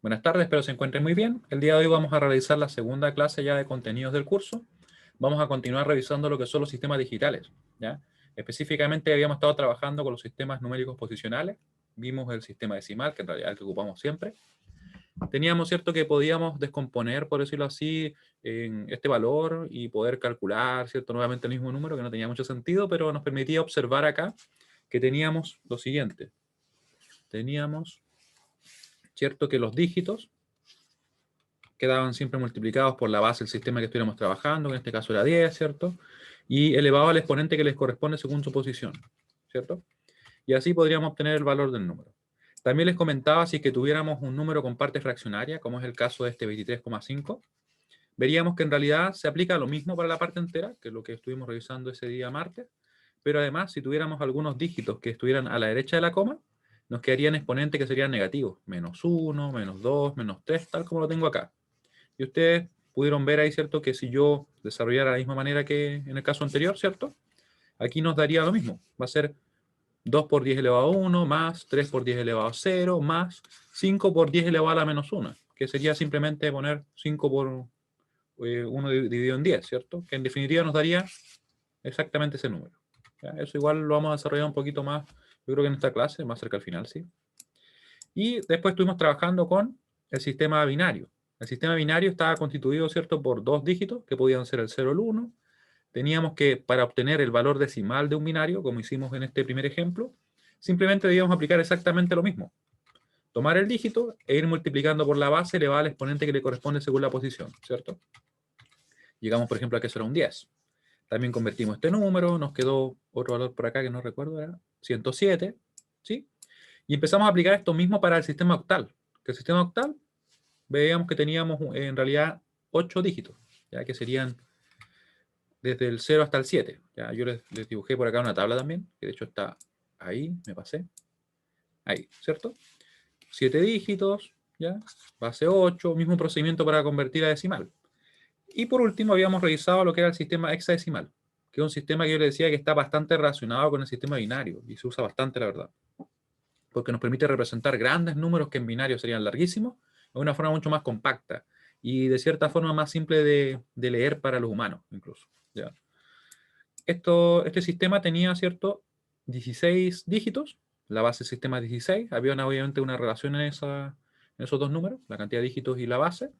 Buenas tardes, espero se encuentren muy bien. El día de hoy vamos a realizar la segunda clase ya de contenidos del curso. Vamos a continuar revisando lo que son los sistemas digitales, ¿ya? Específicamente habíamos estado trabajando con los sistemas numéricos posicionales. Vimos el sistema decimal, que en realidad es el que ocupamos siempre. Teníamos, ¿cierto?, que podíamos descomponer, por decirlo así, en este valor y poder calcular, ¿cierto?, nuevamente el mismo número, que no tenía mucho sentido, pero nos permitía observar acá que teníamos lo siguiente. Teníamos, ¿cierto?, que los dígitos quedaban siempre multiplicados por la base del sistema que estuviéramos trabajando, que en este caso era 10, ¿cierto? Y elevado al exponente que les corresponde según su posición, ¿cierto? Y así podríamos obtener el valor del número. También les comentaba, si es que tuviéramos un número con parte fraccionaria, como es el caso de este 23,5, veríamos que en realidad se aplica lo mismo para la parte entera, que es lo que estuvimos revisando ese día martes, pero además, si tuviéramos algunos dígitos que estuvieran a la derecha de la coma, nos quedarían exponentes que serían negativos, -1, -2, -3, tal como lo tengo acá. Y ustedes pudieron ver ahí, ¿cierto?, que si yo desarrollara de la misma manera que en el caso anterior, ¿cierto?, aquí nos daría lo mismo. Va a ser 2 por 10 elevado a 1, más 3 por 10 elevado a 0, más 5 por 10 elevado a la menos 1, que sería simplemente poner 5 por 1 dividido en 10, ¿cierto? Que en definitiva nos daría exactamente ese número. ¿Ya? Eso igual lo vamos a desarrollar un poquito más, yo creo que en esta clase, más cerca al final, ¿sí? Y después estuvimos trabajando con el sistema binario. El sistema binario estaba constituido, ¿cierto?, por dos dígitos, que podían ser el 0 o el 1. Teníamos que, para obtener el valor decimal de un binario, como hicimos en este primer ejemplo, simplemente debíamos aplicar exactamente lo mismo. Tomar el dígito e ir multiplicando por la base elevada al exponente que le corresponde según la posición, ¿cierto? Llegamos, por ejemplo, a que eso era un 10. También convertimos este número, nos quedó otro valor por acá que no recuerdo, era 107, ¿sí? Y empezamos a aplicar esto mismo para el sistema octal. Que el sistema octal, veíamos que teníamos en realidad 8 dígitos, ya que serían desde el 0 hasta el 7. Ya, yo les dibujé por acá una tabla también, que de hecho está ahí, me pasé. Ahí, ¿cierto? 7 dígitos, ¿ya? Base 8, mismo procedimiento para convertir a decimal. Y por último habíamos revisado lo que era el sistema hexadecimal, que es un sistema que yo les decía que está bastante relacionado con el sistema binario, y se usa bastante, la verdad, porque nos permite representar grandes números que en binario serían larguísimos, de una forma mucho más compacta, y de cierta forma más simple de leer para los humanos, incluso. ¿Ya? Este sistema tenía, ¿cierto?, 16 dígitos, la base del sistema es 16, había obviamente una relación en esos dos números, la cantidad de dígitos y la base,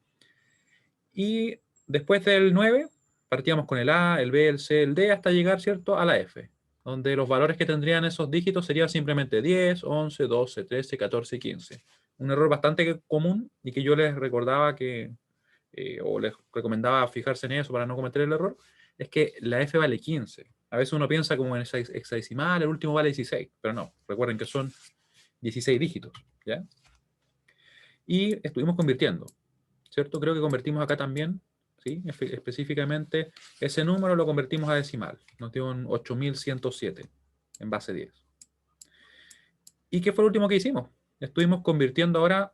y después del 9 partíamos con el A, el B, el C, el D, hasta llegar, ¿cierto?, a la F, donde los valores que tendrían esos dígitos serían simplemente 10, 11, 12, 13, 14 y 15. Un error bastante común y que yo les recordaba que, o les recomendaba fijarse en eso para no cometer el error, es que la F vale 15. A veces uno piensa como en hexadecimal, el último vale 16, pero no, recuerden que son 16 dígitos, ¿ya? Y estuvimos convirtiendo, ¿cierto? Creo que convertimos acá también, ¿sí? Específicamente, ese número lo convertimos a decimal. Nos dio un 8107 en base 10. ¿Y qué fue lo último que hicimos? Estuvimos convirtiendo ahora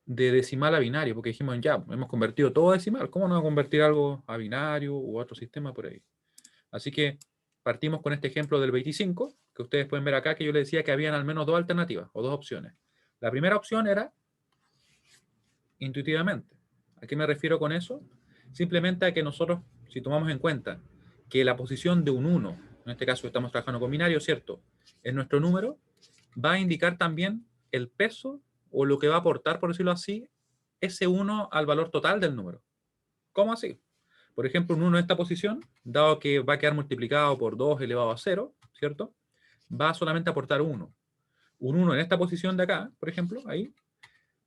de decimal a binario, porque dijimos, ya, hemos convertido todo a decimal. ¿Cómo no vamos a convertir algo a binario u otro sistema por ahí? Así que partimos con este ejemplo del 25, que ustedes pueden ver acá, que yo les decía que habían al menos dos alternativas o dos opciones. La primera opción era intuitivamente. ¿A qué me refiero con eso? Simplemente a que nosotros, si tomamos en cuenta que la posición de un 1, en este caso estamos trabajando con binario, ¿cierto?, en nuestro número, va a indicar también el peso o lo que va a aportar, por decirlo así, ese 1 al valor total del número. ¿Cómo así? Por ejemplo, un 1 en esta posición, dado que va a quedar multiplicado por 2 elevado a 0, ¿cierto?, va a solamente aportar 1. Un 1 en esta posición de acá, por ejemplo, ahí,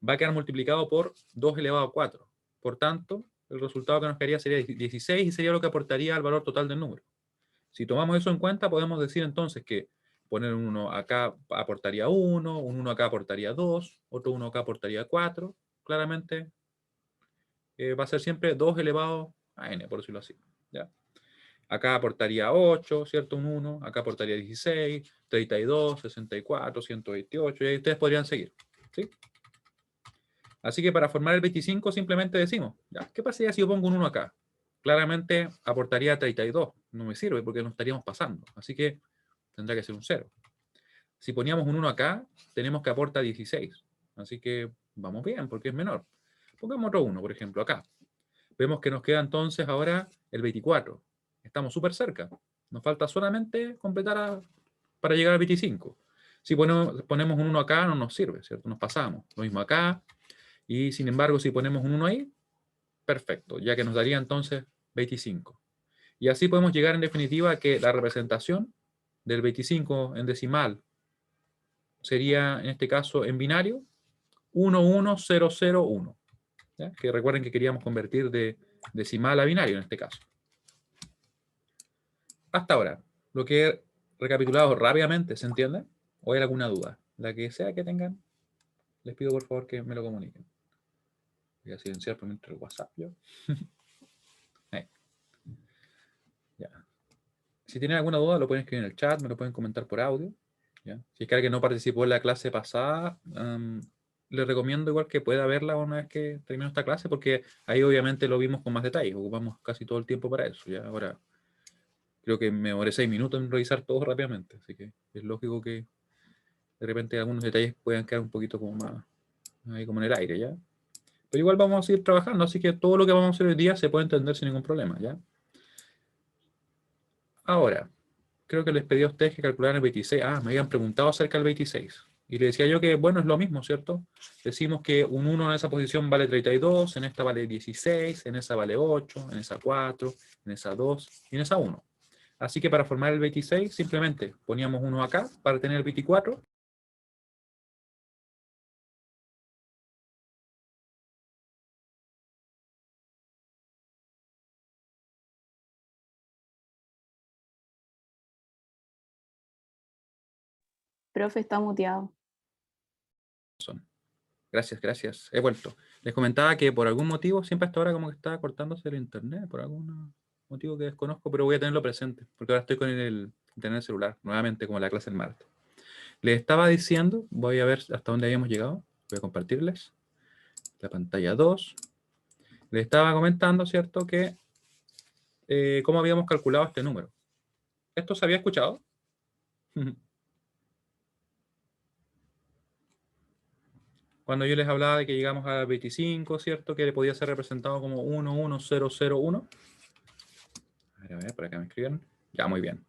va a quedar multiplicado por 2 elevado a 4. Por tanto, el resultado que nos quedaría sería 16 y sería lo que aportaría al valor total del número. Si tomamos eso en cuenta, podemos decir entonces que poner un 1 acá aportaría 1, un 1 acá aportaría 2, otro 1 acá aportaría 4. Claramente va a ser siempre 2 elevado a n, por decirlo así. ¿Ya? Acá aportaría 8, ¿cierto? Un 1. Acá aportaría 16, 32, 64, 128. Y ahí ustedes podrían seguir. ¿Sí? Así que para formar el 25 simplemente decimos, ¿ya? ¿Qué pasaría si yo pongo un 1 acá? Claramente aportaría 32. No me sirve porque nos estaríamos pasando. Así que tendrá que ser un 0. Si poníamos un 1 acá, tenemos que aporta 16. Así que Vamos bien, porque es menor. Pongamos otro 1, por ejemplo, acá. Vemos que nos queda entonces ahora el 24. Estamos súper cerca. Nos falta solamente completar para llegar al 25. Si ponemos un 1 acá, no nos sirve, ¿cierto? Nos pasamos. Lo mismo acá. Y sin embargo, si ponemos un 1 ahí, perfecto, ya que nos daría entonces 25. Y así podemos llegar en definitiva a que la representación del 25 en decimal sería, en este caso, en binario, 11001. ¿Ya? Que recuerden que queríamos convertir de decimal a binario en este caso. Hasta ahora, lo que he recapitulado rápidamente, ¿se entiende? ¿O hay alguna duda? La que sea que tengan, les pido por favor que me lo comuniquen. Voy a silenciar por mientras el WhatsApp yo. Ya. Si tienen alguna duda, lo pueden escribir en el chat, me lo pueden comentar por audio. ¿Ya? Si es que alguien no participó en la clase pasada, les recomiendo igual que pueda verla una vez que termine esta clase, porque ahí obviamente lo vimos con más detalle, ocupamos casi todo el tiempo para eso. ¿Ya? Ahora, creo que me demoré 6 minutos en revisar todo rápidamente, así que es lógico que de repente algunos detalles puedan quedar un poquito como más ahí como en el aire, ¿ya? Pero igual vamos a seguir trabajando, así que todo lo que vamos a hacer hoy día se puede entender sin ningún problema, ¿ya? Ahora, creo que les pedí a ustedes que calcularan el 26. Ah, me habían preguntado acerca del 26. Y le decía yo que, bueno, es lo mismo, ¿cierto? Decimos que un 1 en esa posición vale 32, en esta vale 16, en esa vale 8, en esa 4, en esa 2 y en esa 1. Así que para formar el 26, simplemente poníamos 1 acá para tener el 24. Profe, está muteado. Gracias, gracias. He vuelto. Les comentaba que por algún motivo, siempre hasta ahora como que está cortándose el internet, por algún motivo que desconozco, pero voy a tenerlo presente, porque ahora estoy con el internet celular, nuevamente como la clase del martes. Les estaba diciendo, voy a ver hasta dónde habíamos llegado, voy a compartirles la pantalla 2. Les estaba comentando, ¿cierto?, que cómo habíamos calculado este número. ¿Esto se había escuchado? Cuando yo les hablaba de que llegamos a 25, ¿cierto?, que podía ser representado como 11001. A ver, por acá me escribieron. Ya, muy bien.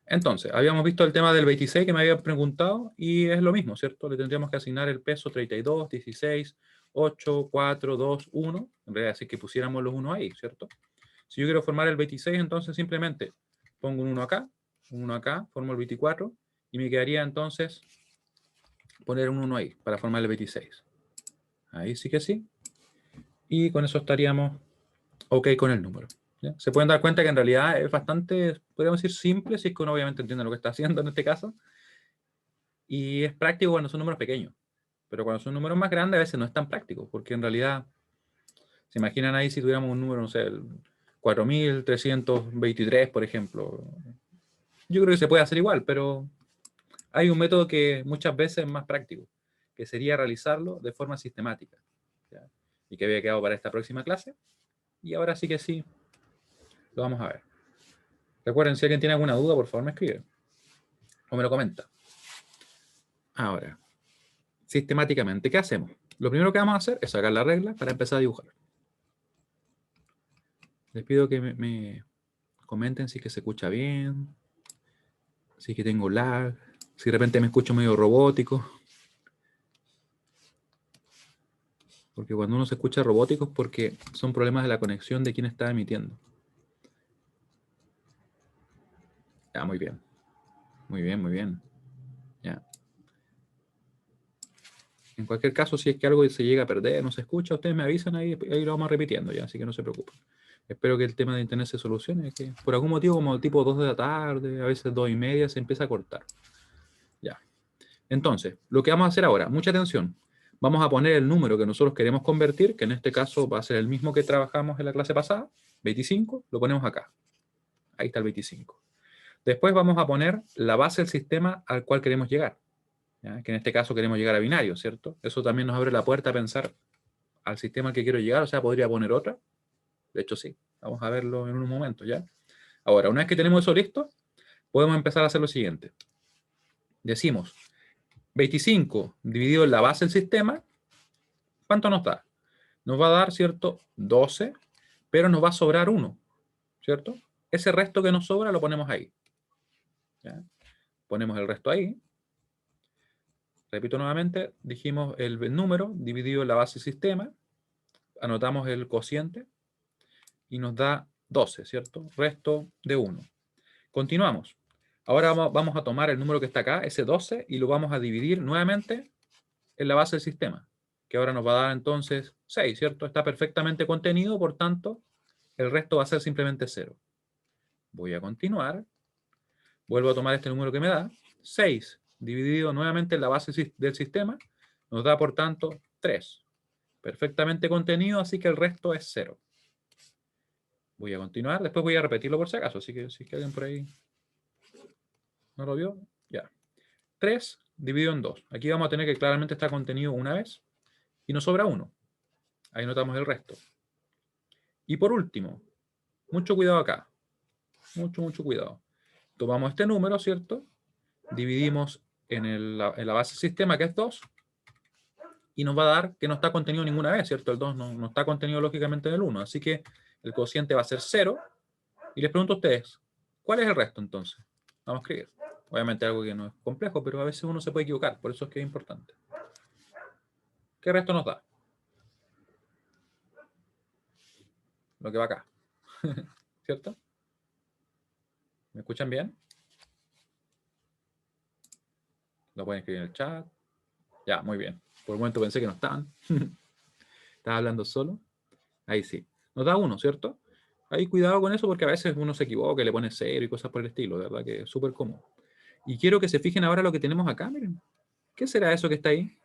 Entonces, habíamos visto el tema del 26 que me habían preguntado y es lo mismo, ¿cierto? Le tendríamos que asignar el peso 32, 16, 8, 4, 2, 1. En realidad, así que pusiéramos los 1 ahí, ¿cierto? Si yo quiero formar el 26, entonces simplemente pongo un 1 acá, formo el 24 y me quedaría entonces poner un 1 ahí para formar el 26. Ahí sí que sí. Y con eso estaríamos ok con el número. ¿Ya? Se pueden dar cuenta que en realidad es bastante, podríamos decir, simple, si es que uno obviamente entiende lo que está haciendo en este caso. Y es práctico cuando son números pequeños. Pero cuando son números más grandes a veces no es tan práctico, porque en realidad, se imaginan ahí si tuviéramos un número, no sé, el 4323, por ejemplo. Yo creo que se puede hacer igual, pero hay un método que muchas veces es más práctico, que sería realizarlo de forma sistemática. ¿Ya? Y que había quedado para esta próxima clase. Y ahora sí que sí, lo vamos a ver. Recuerden, si alguien tiene alguna duda, por favor me escribe. O me lo comenta. Ahora, sistemáticamente, ¿qué hacemos? Lo primero que vamos a hacer es sacar la regla para empezar a dibujar. Les pido que me comenten si es que se escucha bien, si es que tengo lag, si de repente me escucho medio robótico. Porque cuando uno se escucha robótico es porque son problemas de la conexión de quien está emitiendo. Ya, muy bien. Muy bien, muy bien. Ya. En cualquier caso, si es que algo se llega a perder, no se escucha, ustedes me avisan ahí lo vamos repitiendo ya, así que no se preocupen. Espero que el tema de internet se solucione, que por algún motivo, como tipo 2 de la tarde, a veces 2:30, se empieza a cortar. Ya. Entonces, lo que vamos a hacer ahora, mucha atención. Vamos a poner el número que nosotros queremos convertir, que en este caso va a ser el mismo que trabajamos en la clase pasada, 25, lo ponemos acá. Ahí está el 25. Después vamos a poner la base del sistema al cual queremos llegar. ¿Ya? Que en este caso queremos llegar a binario, ¿cierto? Eso también nos abre la puerta a pensar al sistema al que quiero llegar, o sea, podría poner otra. De hecho, sí. Vamos a verlo en un momento, ¿ya? Ahora, una vez que tenemos eso listo, podemos empezar a hacer lo siguiente. Decimos 25 dividido en la base del sistema ¿Cuánto nos da? Nos va a dar, ¿cierto? 12, pero nos va a sobrar 1, ¿cierto? Ese resto que nos sobra lo ponemos ahí. ¿Ya? Ponemos el resto ahí. Repito nuevamente, dijimos el número dividido en la base sistema, anotamos el cociente y nos da 12, ¿cierto? Resto de 1. Continuamos. Ahora vamos a tomar el número que está acá, ese 12, y lo vamos a dividir nuevamente en la base del sistema, que ahora nos va a dar entonces 6, ¿cierto? Está perfectamente contenido, por tanto, el resto va a ser simplemente 0. Voy a continuar. Vuelvo a tomar este número que me da. 6 dividido nuevamente en la base del sistema nos da, por tanto, 3. Perfectamente contenido, así que el resto es 0. Voy a continuar. Después voy a repetirlo por si acaso, así que si es que alguien por ahí no lo vio, ya. 3 dividido en 2. Aquí vamos a tener que claramente está contenido una vez y nos sobra 1. Ahí notamos el resto. Y por último, mucho cuidado acá. Mucho cuidado. Tomamos este número, ¿cierto? Dividimos en la base del sistema, que es 2, y nos va a dar que no está contenido ninguna vez, ¿cierto? El 2 no está contenido lógicamente en el 1, así que el cociente va a ser 0. Y les pregunto a ustedes, ¿cuál es el resto entonces? Vamos a escribir. Obviamente algo que no es complejo, pero a veces uno se puede equivocar, por eso es que es importante. ¿Qué resto nos da? Lo que va acá. ¿Cierto? ¿Me escuchan bien? Lo pueden escribir en el chat. Ya, muy bien. Por un momento pensé que no estaban. Estaba hablando solo. Ahí sí. Nos da 1, ¿cierto? Ahí cuidado con eso porque a veces uno se equivoca y le pone 0 y cosas por el estilo, de verdad que es súper común. Y quiero que se fijen ahora lo que tenemos acá, miren. ¿Qué será eso que está ahí?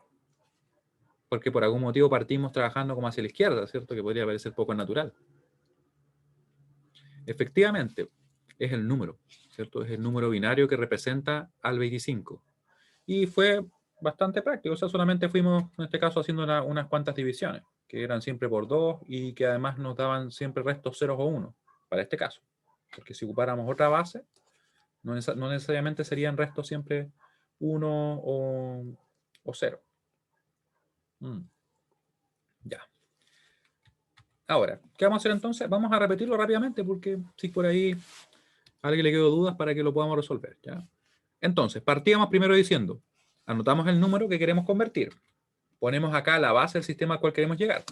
Porque por algún motivo partimos trabajando como hacia la izquierda, ¿cierto? Que podría parecer poco natural. Efectivamente, es el número, ¿cierto? Es el número binario que representa al 25. Y fue bastante práctico, o sea, solamente fuimos, en este caso, haciendo unas cuantas divisiones, que eran siempre por 2 y que además nos daban siempre restos 0 o 1, para este caso. Porque si ocupáramos otra base, no necesariamente serían restos siempre 1 o 0. Ya. Ahora, ¿qué vamos a hacer entonces? Vamos a repetirlo rápidamente porque si por ahí a alguien le quedó dudas para que lo podamos resolver. ¿Ya? Entonces, partíamos primero diciendo, anotamos el número que queremos convertir. Ponemos acá la base del sistema al cual queremos llegar.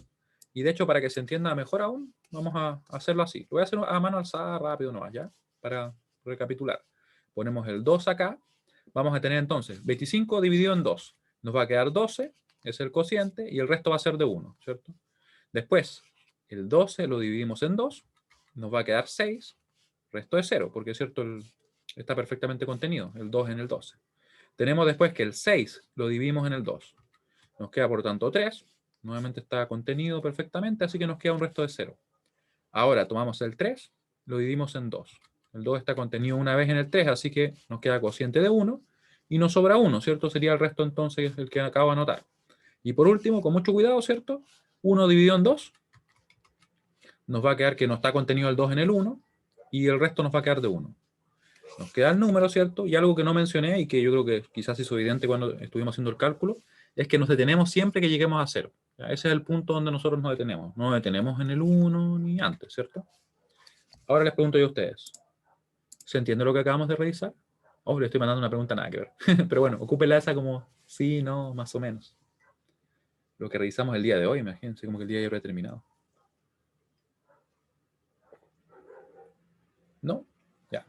Y de hecho, para que se entienda mejor aún, vamos a hacerlo así. Lo voy a hacer a mano alzada rápido nomás, ¿ya? Para recapitular. Ponemos el 2 acá. Vamos a tener entonces 25 dividido en 2. Nos va a quedar 12, es el cociente, y el resto va a ser de 1, ¿cierto? Después, el 12 lo dividimos en 2, nos va a quedar 6, resto de 0, porque es cierto, está perfectamente contenido, el 2 en el 12. Tenemos después que el 6 lo dividimos en el 2. Nos queda, por tanto, 3. Nuevamente está contenido perfectamente, así que nos queda un resto de 0. Ahora tomamos el 3, lo dividimos en 2. El 2 está contenido una vez en el 3, así que nos queda cociente de 1. Y nos sobra 1, ¿cierto? Sería el resto entonces el que acabo de anotar. Y por último, con mucho cuidado, ¿cierto? 1 dividido en 2. Nos va a quedar que no está contenido el 2 en el 1. Y el resto nos va a quedar de 1. Nos queda el número, ¿cierto? Y algo que no mencioné y que yo creo que quizás hizo evidente cuando estuvimos haciendo el cálculo, es que nos detenemos siempre que lleguemos a 0. ¿Ya? Ese es el punto donde nosotros nos detenemos. No nos detenemos en el 1 ni antes, ¿cierto? Ahora les pregunto yo a ustedes. ¿Se entiende lo que acabamos de revisar? Oh, le estoy mandando una pregunta nada que ver. Pero bueno, ocúpenla esa como sí, no, más o menos. Lo que revisamos el día de hoy, imagínense, como que el día ya habrá terminado. ¿No? Ya.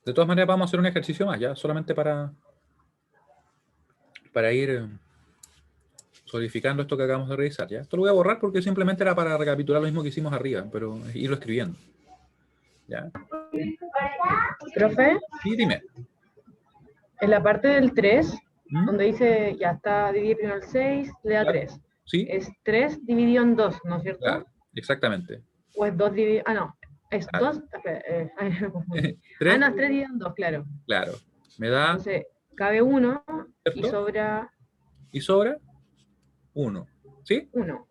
De todas maneras, vamos a hacer un ejercicio más, ya, solamente para ir solidificando esto que acabamos de revisar, ¿ya? Esto lo voy a borrar porque simplemente era para recapitular lo mismo que hicimos arriba, pero irlo escribiendo. ¿Ya? Profe, Sí, dime. en la parte del 3, ¿Mm? donde dice ya está dividido primero el 6, le da Claro. 3. Sí, Es 3 dividido en 2, ¿no es cierto? claro, exactamente. O es 2 dividido. Ah, no. Es Claro. 2. Ahí me confundí. 3, Ah, no, es 3 dividido en 2, claro. claro. Me da, Entonces, cabe 1 y ¿cierto? sobra Y sobra 1. ¿Sí? 1.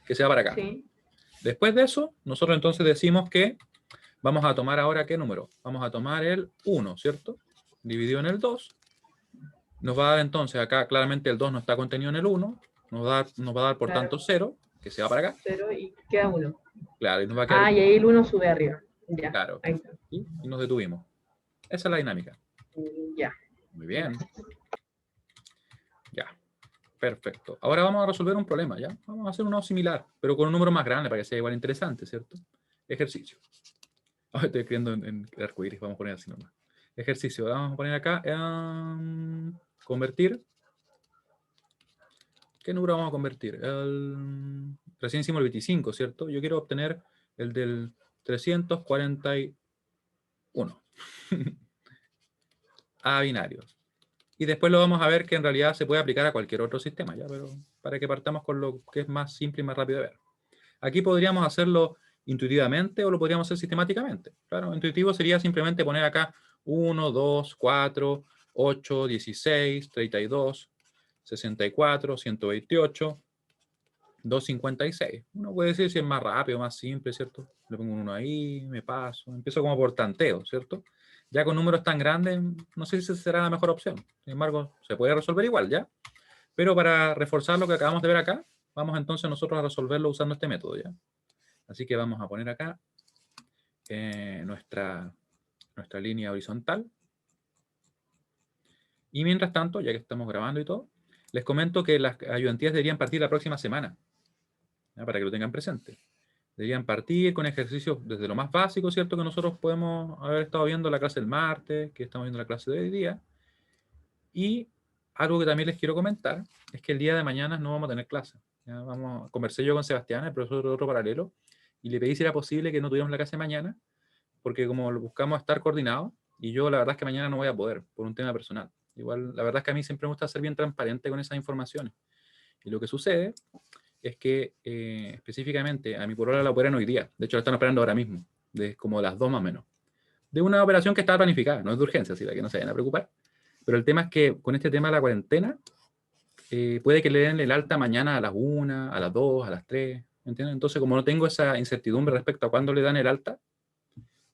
Que se va para acá. Sí. Después de eso, nosotros entonces decimos que vamos a tomar ahora, ¿qué número? Vamos a tomar el 1, ¿cierto? Dividido en el 2. Nos va a dar entonces, acá claramente el 2 no está contenido en el 1. nos va a dar por Claro. tanto 0, que se va para acá. 0 y queda 1. Claro, y nos va a quedar, Ah, y ahí el 1 sube arriba. Ya, claro, ahí está. y nos detuvimos. Esa es la dinámica. Ya. Muy bien. Ya, perfecto. Ahora vamos a resolver un problema, ¿ya? Vamos a hacer uno similar, pero con un número más grande para que sea igual interesante, ¿cierto? Ejercicio. Oh, estoy escribiendo en arcoíris, vamos a poner así nomás. Ejercicio, vamos a poner acá, convertir. ¿Qué número vamos a convertir? Recién hicimos el 25, ¿cierto? Yo quiero obtener el del 341 a binarios. Y después lo vamos a ver que en realidad se puede aplicar a cualquier otro sistema, ¿ya? Pero para que partamos con lo que es más simple y más rápido de ver. Aquí podríamos hacerlo intuitivamente o lo podríamos hacer sistemáticamente. Claro, intuitivo sería simplemente poner acá 1, 2, 4, 8, 16, 32, 64, 128, 256. Uno puede decir si es más rápido, más simple, ¿cierto? Le pongo un 1 ahí, me paso, empiezo como por tanteo, ¿cierto? Ya con números tan grandes, no sé si será la mejor opción. Sin embargo, se puede resolver igual, ¿ya? Pero para reforzar lo que acabamos de ver acá, vamos entonces nosotros a resolverlo usando este método, ¿ya? Así que vamos a poner acá nuestra línea horizontal. Y mientras tanto, ya que estamos grabando y todo, les comento que las ayudantías deberían partir la próxima semana, ¿ya? Para que lo tengan presente. Deberían partir con ejercicios desde lo más básico, ¿cierto? Que nosotros podemos haber estado viendo la clase del martes, que estamos viendo la clase de hoy día. Y algo que también les quiero comentar es que el día de mañana no vamos a tener clase. ¿Ya? Conversé yo con Sebastián, el profesor de otro paralelo, y le pedí si era posible que no tuviéramos la clase mañana, porque como buscamos estar coordinados, y yo la verdad es que mañana no voy a poder, por un tema personal. Igual, la verdad es que a mí siempre me gusta ser bien transparente con esas informaciones. Y lo que sucede es que específicamente a mi polola la operan hoy día. De hecho, la están operando ahora mismo, de como las 2 más o menos. De una operación que estaba planificada, no es de urgencia, así que no se vayan a preocupar. Pero el tema es que con este tema de la cuarentena, puede que le den el alta mañana a las 1, a las 2, a las 3, ¿entienden? Entonces, como no tengo esa incertidumbre respecto a cuándo le dan el alta,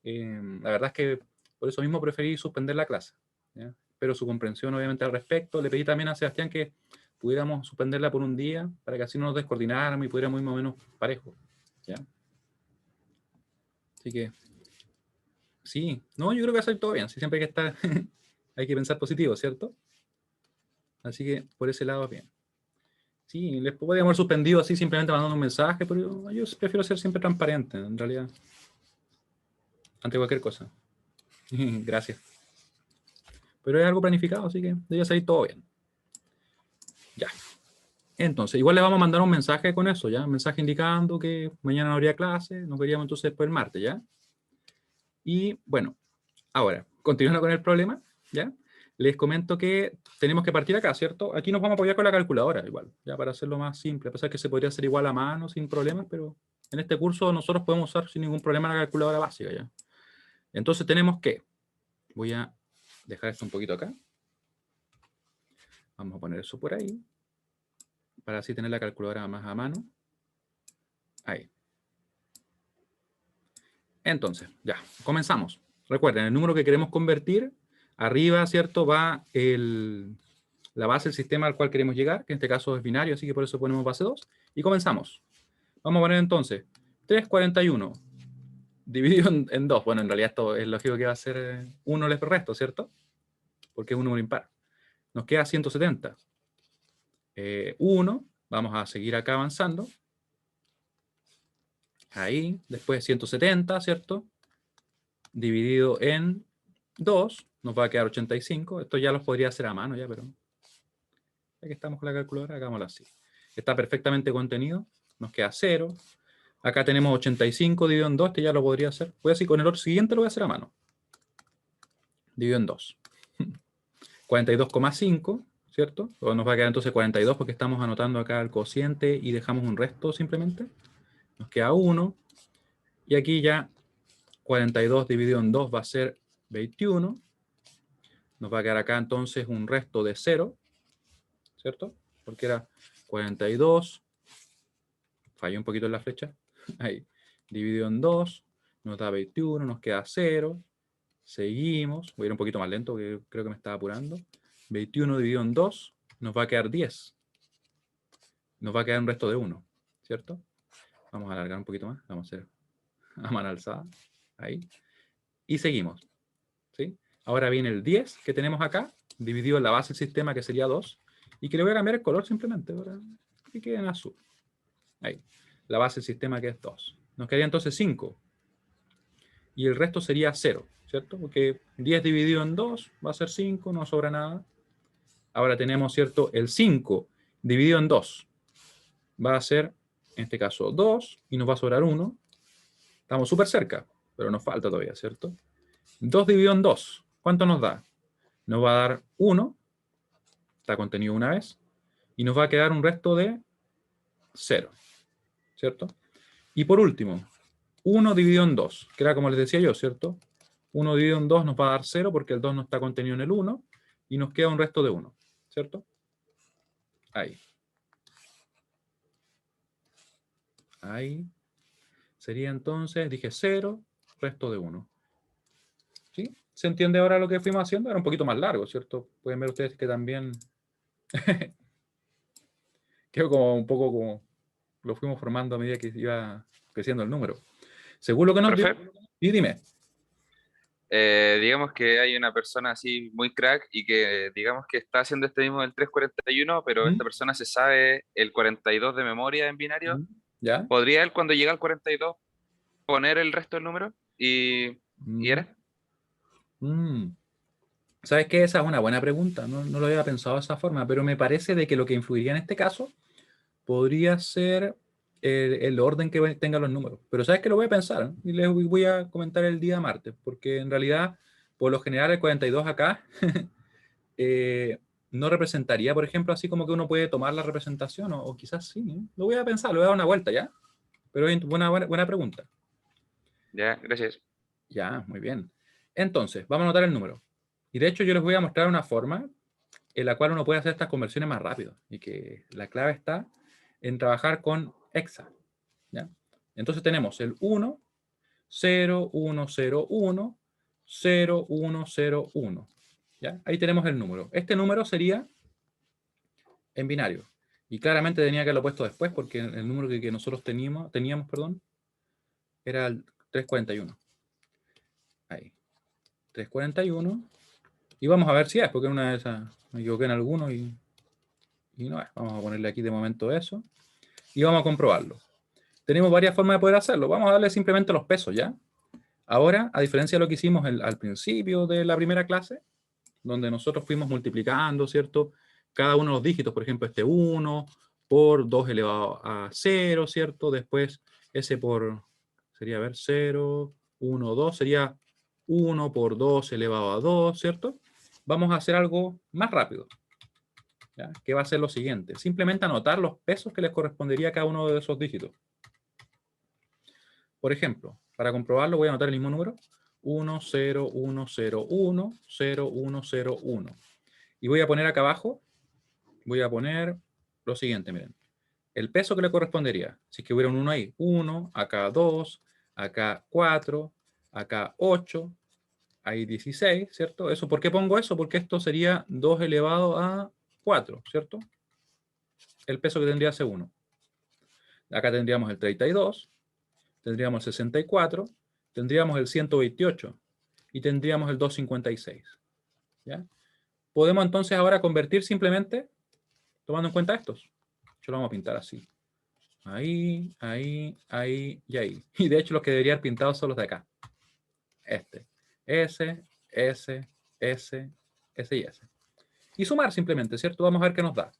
la verdad es que por eso mismo preferí suspender la clase, ¿ya? Pero su comprensión obviamente al respecto. Le pedí también a Sebastián que pudiéramos suspenderla por un día para que así no nos descoordináramos y pudiéramos ir más o menos parejo, ¿ya? Así que, sí, no, yo creo que va a salir todo bien. Sí, siempre hay que estar, hay que pensar positivo, ¿cierto? Así que por ese lado, bien. Sí, les podríamos haber suspendido así simplemente mandando un mensaje, pero yo prefiero ser siempre transparente, en realidad. Ante cualquier cosa. Gracias. Pero es algo planificado, así que debería salir todo bien. Ya. Entonces, igual le vamos a mandar un mensaje con eso, ¿ya? Un mensaje indicando que mañana no habría clase, nos veríamos entonces después el martes, ¿ya? Y bueno, ahora, continuando con el problema, ¿ya? Les comento que tenemos que partir acá, ¿cierto? Aquí nos vamos a apoyar con la calculadora, igual, ya para hacerlo más simple. A pesar que se podría hacer igual a mano, sin problemas, pero en este curso nosotros podemos usar sin ningún problema la calculadora básica, ¿ya? Entonces tenemos que, voy a dejar esto un poquito acá. Vamos a poner eso por ahí, para así tener la calculadora más a mano. Ahí. Entonces, ya, comenzamos. Recuerden, el número que queremos convertir, arriba, ¿cierto? Va la base del sistema al cual queremos llegar, que en este caso es binario, así que por eso ponemos base 2. Y comenzamos. Vamos a poner entonces 341 dividido en 2. Bueno, en realidad esto es lógico que va a ser 1 el resto, ¿cierto? Porque es un número impar. Nos queda 170. 1, vamos a seguir acá avanzando. Ahí, después 170, ¿cierto? Dividido en 2, nos va a quedar 85. Esto ya los podría hacer a mano, ya, pero ya que estamos con la calculadora, hagámoslo así. Está perfectamente contenido, nos queda 0. Acá tenemos 85 dividido en 2, este ya lo podría hacer. Voy a decir, con el otro siguiente lo voy a hacer a mano. Dividido en 2. 42,5, ¿cierto? O nos va a quedar entonces 42 porque estamos anotando acá el cociente y dejamos un resto simplemente. Nos queda 1. Y aquí ya 42 dividido en 2 va a ser 21. Nos va a quedar acá entonces un resto de 0, ¿cierto? Porque era 42. Falló un poquito en la flecha. Ahí. Dividido en 2. Nos da 21. Nos queda 0. Seguimos. Voy a ir un poquito más lento porque creo que me estaba apurando. 21 dividido en 2. Nos va a quedar 10. nos va a quedar un resto de 1, ¿cierto? Vamos a alargar un poquito más. Vamos a hacer a mano alzada. Ahí. Y seguimos. ¿Sí? Ahora viene el 10 que tenemos acá, dividido en la base del sistema, que sería 2, y que le voy a cambiar el color simplemente para que quede en azul. Ahí. La base del sistema, que es 2. Nos quedaría entonces 5. Y el resto sería 0, ¿cierto? Porque 10 dividido en 2 va a ser 5, no sobra nada. Ahora tenemos, ¿cierto? El 5 dividido en 2 va a ser, en este caso, 2, y nos va a sobrar 1. Estamos súper cerca, pero nos falta todavía, ¿cierto? 2 dividido en 2, ¿cuánto nos da? Nos va a dar 1, está contenido una vez, y nos va a quedar un resto de 0, ¿cierto? Y por último, 1 dividido en 2, que era como les decía yo, ¿cierto? 1 dividido en 2 nos va a dar 0 porque el 2 no está contenido en el 1, y nos queda un resto de 1, ¿cierto? Ahí. Ahí. Sería entonces, dije 0, resto de 1. ¿Sí? ¿Se entiende ahora lo que fuimos haciendo? Era un poquito más largo, ¿cierto? Pueden ver ustedes que también quedó como un poco como lo fuimos formando a medida que iba creciendo el número. Según lo que nos dio... Profe, Y dime. digamos que hay una persona así muy crack y que digamos que está haciendo este mismo del 341, pero esta persona se sabe el 42 de memoria en binario. ¿Ya? ¿Podría él cuando llega al 42 poner el resto del número? ¿Y era? ¿Sabes qué? Esa es una buena pregunta. No lo había pensado de esa forma, pero me parece de que lo que influiría en este caso podría ser el orden que tengan los números. Pero ¿sabes qué? Lo voy a pensar, ¿eh? Y les voy a comentar el día martes, porque en realidad, por lo general, el 42 acá no representaría, por ejemplo, así como que uno puede tomar la representación, o quizás sí, ¿eh? Lo voy a pensar, le voy a dar una vuelta, ¿ya? Pero es buena pregunta. Ya, gracias. Ya, muy bien. Entonces, vamos a anotar el número. Y de hecho yo les voy a mostrar una forma en la cual uno puede hacer estas conversiones más rápido. Y que la clave está en trabajar con hexa. ¿Ya? Entonces tenemos el 1, 0, 1, 0, 1, 0, 1, 0, 1. ¿Ya? Ahí tenemos el número. Este número sería en binario. Y claramente tenía que haberlo puesto después porque el número que nosotros teníamos, era el 341. Ahí. 341. Y vamos a ver si es, porque una de esas me equivoqué en alguno y no es. Vamos a ponerle aquí de momento eso. Y vamos a comprobarlo. Tenemos varias formas de poder hacerlo. Vamos a darle simplemente los pesos, ¿ya? Ahora, a diferencia de lo que hicimos al principio de la primera clase, donde nosotros fuimos multiplicando, ¿cierto? Cada uno de los dígitos, por ejemplo, este 1 por 2 elevado a 0, ¿cierto? Después ese sería, a ver, 0, 1, 2, sería 1 por 2 elevado a 2, ¿cierto? Vamos a hacer algo más rápido, ¿ya? Que va a ser lo siguiente. Simplemente anotar los pesos que les correspondería a cada uno de esos dígitos. Por ejemplo, para comprobarlo voy a anotar el mismo número. 1, 0, 1, 0, 1, 0, 1, 0, 1. Y voy a poner acá abajo, voy a poner lo siguiente, miren. El peso que le correspondería, si es que hubiera un 1 ahí, 1, acá 2, acá 4, acá 8, ahí 16, ¿cierto? Eso, ¿por qué pongo eso? Porque esto sería 2 elevado a 4, ¿cierto? El peso que tendría ese 1. Acá tendríamos el 32, tendríamos el 64, tendríamos el 128 y tendríamos el 256. ¿Ya? Podemos entonces ahora convertir simplemente tomando en cuenta estos. Yo lo vamos a pintar así. Ahí, ahí, ahí y ahí. Y de hecho los que deberían haber pintado son los de acá. Este. S, S, S, S y S. Y sumar simplemente, ¿cierto? Vamos a ver qué nos da.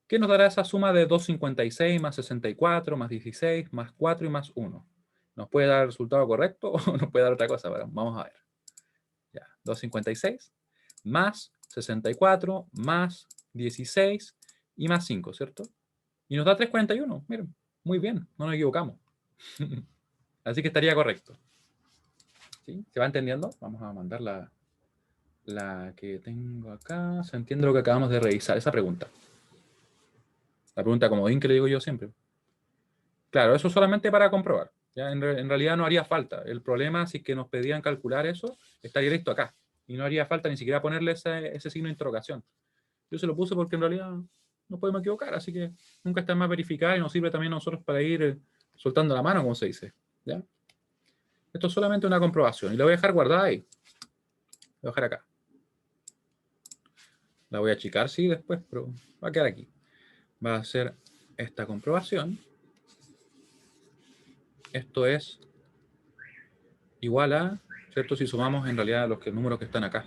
¿Qué nos dará esa suma de 256 más 64 más 16 más 4 y más 1? ¿Nos puede dar el resultado correcto o nos puede dar otra cosa? Bueno, vamos a ver. Ya, 256 más 64 más 16 y más 5, ¿cierto? Y nos da 341. Miren, muy bien, no nos equivocamos. Así que estaría correcto. ¿Sí? ¿Se va entendiendo? Vamos a mandar la que tengo acá. ¿Se entiende lo que acabamos de revisar? Esa pregunta. La pregunta comodín que le digo yo siempre. Claro, eso solamente para comprobar. ¿Ya? En realidad no haría falta. El problema, si es que nos pedían calcular eso, estaría listo acá. Y no haría falta ni siquiera ponerle ese signo de interrogación. Yo se lo puse porque en realidad nos podemos equivocar, así que nunca está más verificar y nos sirve también a nosotros para ir soltando la mano, como se dice. ¿Ya? Esto es solamente una comprobación y la voy a dejar guardada ahí. La voy a dejar acá. La voy a achicar, sí, después, pero va a quedar aquí. Va a ser esta comprobación. Esto es igual a, ¿cierto? Si sumamos en realidad los números que están acá.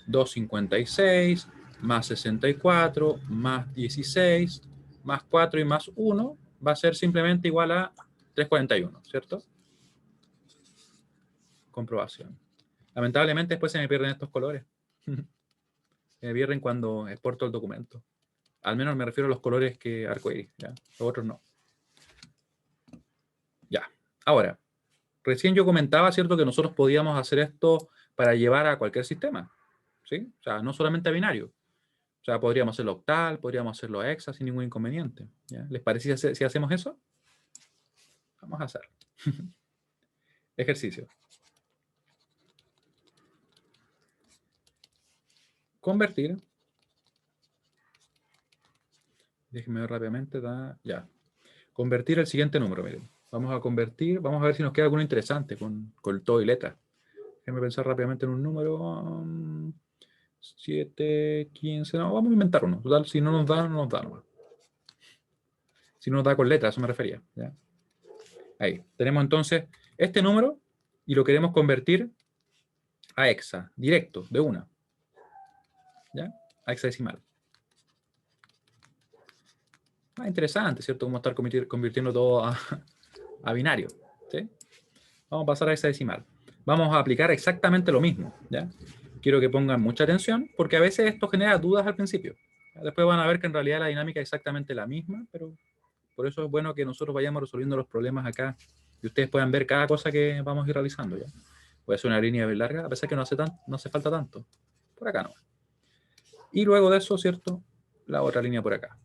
256 más 64 más 16 más 4 y más 1 va a ser simplemente igual a 341, ¿cierto? Comprobación. Lamentablemente después se me pierden estos colores. Se me pierden cuando exporto el documento. Al menos me refiero a los colores que arcoíris, ¿ya? Los otros no. Ya. Ahora, recién yo comentaba, ¿cierto?, que nosotros podíamos hacer esto para llevar a cualquier sistema, ¿sí? O sea, no solamente a binario. O sea, podríamos hacerlo octal, podríamos hacerlo a hexa sin ningún inconveniente, ¿ya? ¿Les parece si hacemos eso? Vamos a hacer. Ejercicio. Convertir. Déjenme ver rápidamente. Ya. Convertir el siguiente número, miren. Vamos a convertir, vamos a ver si nos queda alguno interesante con todo y letra. Déjenme pensar rápidamente en un número. 7, 15, no, vamos a inventar uno. Total, si no nos da, no nos da nomás. Si no nos da con letra, a eso me refería. ¿Ya? Ahí. Tenemos entonces este número y lo queremos convertir a hexa, directo, de una. ¿Ya? A hexadecimal. Interesante, ¿cierto? Cómo estar convirtiendo todo a binario. ¿Sí? Vamos a pasar a hexadecimal. Vamos a aplicar exactamente lo mismo. ¿Ya? Quiero que pongan mucha atención, porque a veces esto genera dudas al principio. Después van a ver que en realidad la dinámica es exactamente la misma, pero por eso es bueno que nosotros vayamos resolviendo los problemas acá y ustedes puedan ver cada cosa que vamos a ir realizando. ¿Ya? Voy a hacer una línea bien larga, a pesar que no hace falta tanto. Por acá no. Y luego de eso, ¿cierto? La otra línea por acá.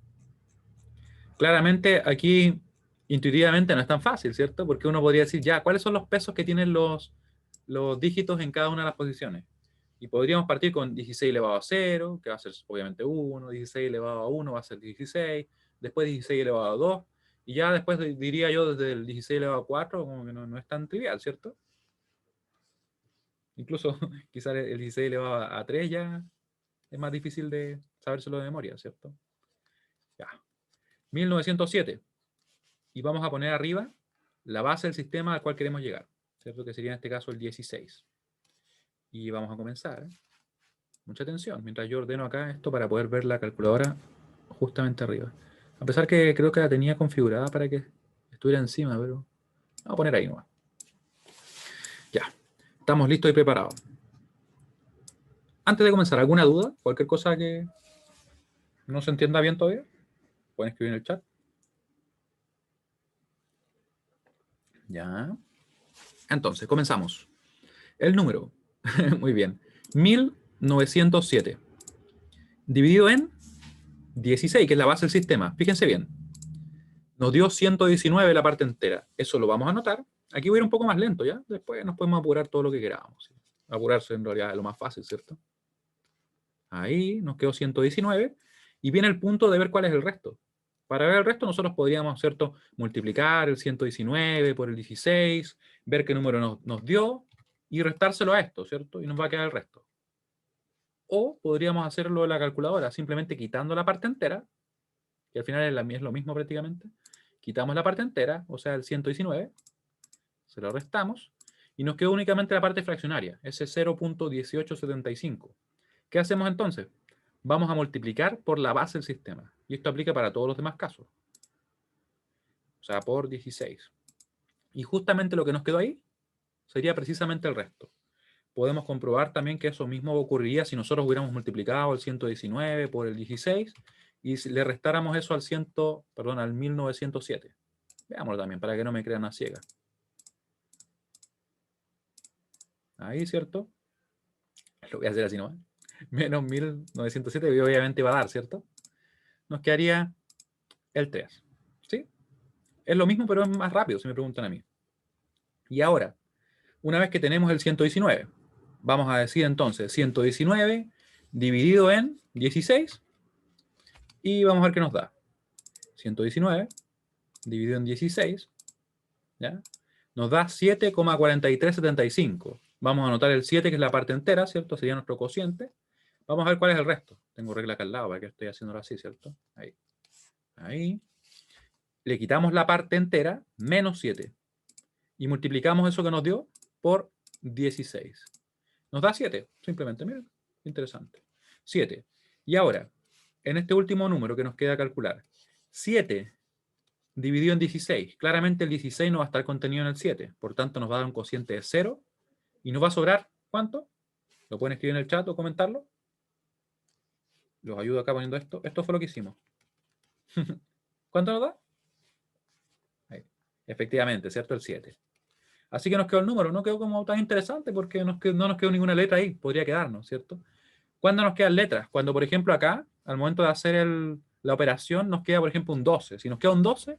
Claramente aquí, intuitivamente, no es tan fácil, ¿cierto? Porque uno podría decir, ya, ¿cuáles son los pesos que tienen los dígitos en cada una de las posiciones? Y podríamos partir con 16 elevado a 0, que va a ser obviamente 1, 16 elevado a 1 va a ser 16, después 16 elevado a 2, y ya después diría yo desde el 16 elevado a 4, como que no es tan trivial, ¿cierto? Incluso quizás el 16 elevado a 3 ya es más difícil de sabérselo de memoria, ¿cierto? Ya. 1907. Y vamos a poner arriba la base del sistema al cual queremos llegar, ¿cierto? Que sería en este caso el 16. Y vamos a comenzar. Mucha atención, mientras yo ordeno acá esto para poder ver la calculadora justamente arriba. A pesar que creo que la tenía configurada para que estuviera encima, pero vamos a poner ahí nomás. Ya, estamos listos y preparados. Antes de comenzar, ¿alguna duda? ¿Cualquier cosa que no se entienda bien todavía? Pueden escribir en el chat. Ya. Entonces, comenzamos. El número, muy bien, 1907. Dividido en 16, que es la base del sistema. Fíjense bien. Nos dio 119 la parte entera. Eso lo vamos a anotar. Aquí voy a ir un poco más lento, ¿ya? Después nos podemos apurar todo lo que queramos. ¿Sí? Apurarse en realidad es lo más fácil, ¿cierto? Ahí nos quedó 119. Y viene el punto de ver cuál es el resto. Para ver el resto nosotros podríamos, ¿cierto?, multiplicar el 119 por el 16, ver qué número nos dio y restárselo a esto, ¿cierto? Y nos va a quedar el resto. O podríamos hacerlo en la calculadora, simplemente quitando la parte entera, que al final es lo mismo prácticamente. Quitamos la parte entera, o sea, el 119, se lo restamos, y nos quedó únicamente la parte fraccionaria, ese 0.1875. ¿Qué hacemos entonces? Vamos a multiplicar por la base del sistema. Y esto aplica para todos los demás casos. O sea, por 16. Y justamente lo que nos quedó ahí sería precisamente el resto. Podemos comprobar también que eso mismo ocurriría si nosotros hubiéramos multiplicado el 119 por el 16 y si le restáramos eso al 1907. Veámoslo también para que no me crean a ciegas. Ahí, ¿cierto? Lo voy a hacer así nomás. Menos 1907 obviamente va a dar, ¿cierto? Nos quedaría el 3. ¿Sí? Es lo mismo, pero es más rápido, si me preguntan a mí. Y ahora, una vez que tenemos el 119, vamos a decir entonces 119 dividido en 16 Y vamos a ver qué nos da. 119 dividido en 16, ¿ya? Nos da 7,4375. Vamos a anotar el 7, que es la parte entera, ¿cierto? Sería nuestro cociente. Vamos a ver cuál es el resto. Tengo regla acá al lado para que estoy haciéndolo así, ¿cierto? Ahí. Ahí. Le quitamos la parte entera, menos 7. Y multiplicamos eso que nos dio por 16. Nos da 7, simplemente. Miren, interesante. 7. Y ahora, en este último número que nos queda calcular, 7 dividido en 16. Claramente el 16 no va a estar contenido en el 7. Por tanto, nos va a dar un cociente de 0. Y nos va a sobrar, ¿cuánto? ¿Lo pueden escribir en el chat o comentarlo? Los ayudo acá poniendo esto. Esto fue lo que hicimos. ¿Cuánto nos da? Ahí. Efectivamente, ¿cierto? El 7. Así que nos quedó el número. No quedó como tan interesante porque no nos quedó ninguna letra ahí. Podría quedarnos, ¿cierto? ¿Cuándo nos quedan letras? Cuando, por ejemplo, acá, al momento de hacer la operación, nos queda, por ejemplo, un 12. Si nos queda un 12,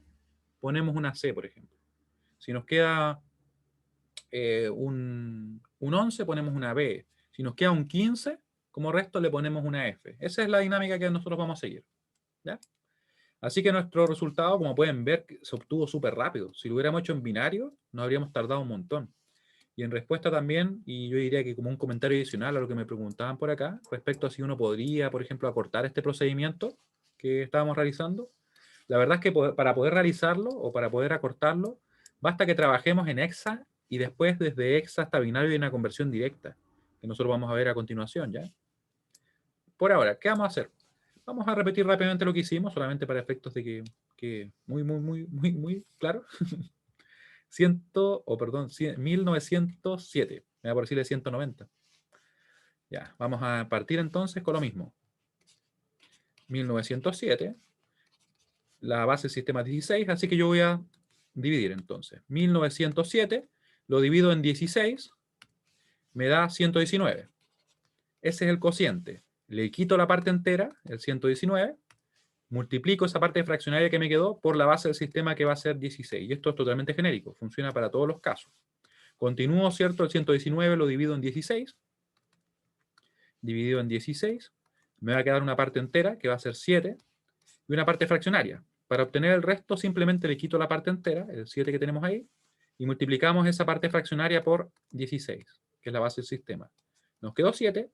ponemos una C, por ejemplo. Si nos queda un 11, ponemos una B. Si nos queda un 15, como resto le ponemos una F. Esa es la dinámica que nosotros vamos a seguir, ¿ya? Así que nuestro resultado, como pueden ver, se obtuvo súper rápido. Si lo hubiéramos hecho en binario, nos habríamos tardado un montón. Y en respuesta también, y yo diría que como un comentario adicional a lo que me preguntaban por acá, respecto a si uno podría, por ejemplo, acortar este procedimiento que estábamos realizando, la verdad es que para poder realizarlo o para poder acortarlo, basta que trabajemos en hexa y después desde hexa hasta binario hay una conversión directa, que nosotros vamos a ver a continuación, ¿ya? Por ahora, ¿qué vamos a hacer? Vamos a repetir rápidamente lo que hicimos, solamente para efectos de que muy claro. 1907. Me da por decirle 190. Ya, vamos a partir entonces con lo mismo. 1907. La base del sistema es 16, así que yo voy a dividir entonces. 1907 lo divido en 16, me da 119. Ese es el cociente. Le quito la parte entera, el 119, multiplico esa parte fraccionaria que me quedó por la base del sistema que va a ser 16. Y esto es totalmente genérico, funciona para todos los casos. Continúo, ¿cierto? El 119 lo divido en 16. Dividido en 16. Me va a quedar una parte entera, que va a ser 7, y una parte fraccionaria. Para obtener el resto, simplemente le quito la parte entera, el 7 que tenemos ahí, y multiplicamos esa parte fraccionaria por 16, que es la base del sistema. Nos quedó 7.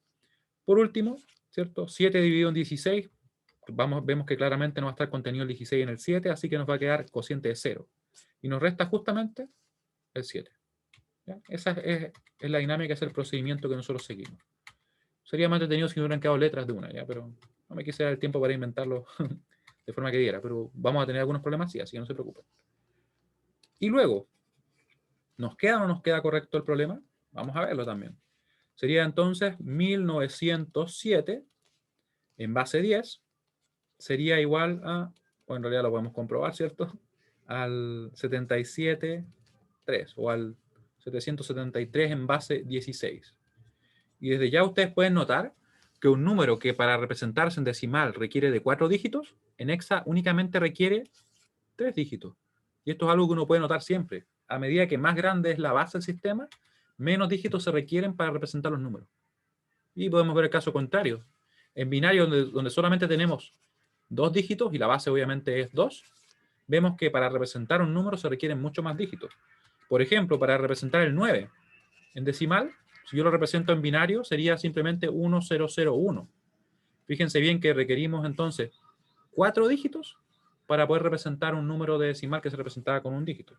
Por último, ¿cierto? 7 dividido en 16, vemos que claramente no va a estar contenido el 16 en el 7, así que nos va a quedar cociente de 0. Y nos resta justamente el 7. ¿Ya? Esa es la dinámica, es el procedimiento que nosotros seguimos. Sería más entretenido si no hubieran quedado letras de una, ¿ya? Pero no me quise dar el tiempo para inventarlo de forma que diera. Pero vamos a tener algunos problemas, sí, así que no se preocupen. Y luego, ¿nos queda o no nos queda correcto el problema? Vamos a verlo también. Sería entonces 1907 en base 10 sería igual a, o en realidad lo podemos comprobar, ¿cierto? Al 77,3 o al 773 en base 16. Y desde ya ustedes pueden notar que un número que para representarse en decimal requiere de 4 dígitos, en hexa únicamente requiere 3 dígitos. Y esto es algo que uno puede notar siempre. A medida que más grande es la base del sistema, menos dígitos se requieren para representar los números. Y podemos ver el caso contrario. En binario, donde solamente tenemos 2 dígitos y la base obviamente es 2, vemos que para representar un número se requieren mucho más dígitos. Por ejemplo, para representar el 9 en decimal, si yo lo represento en binario, sería simplemente 1001. Fíjense bien que requerimos entonces 4 dígitos para poder representar un número de decimal que se representaba con un dígito.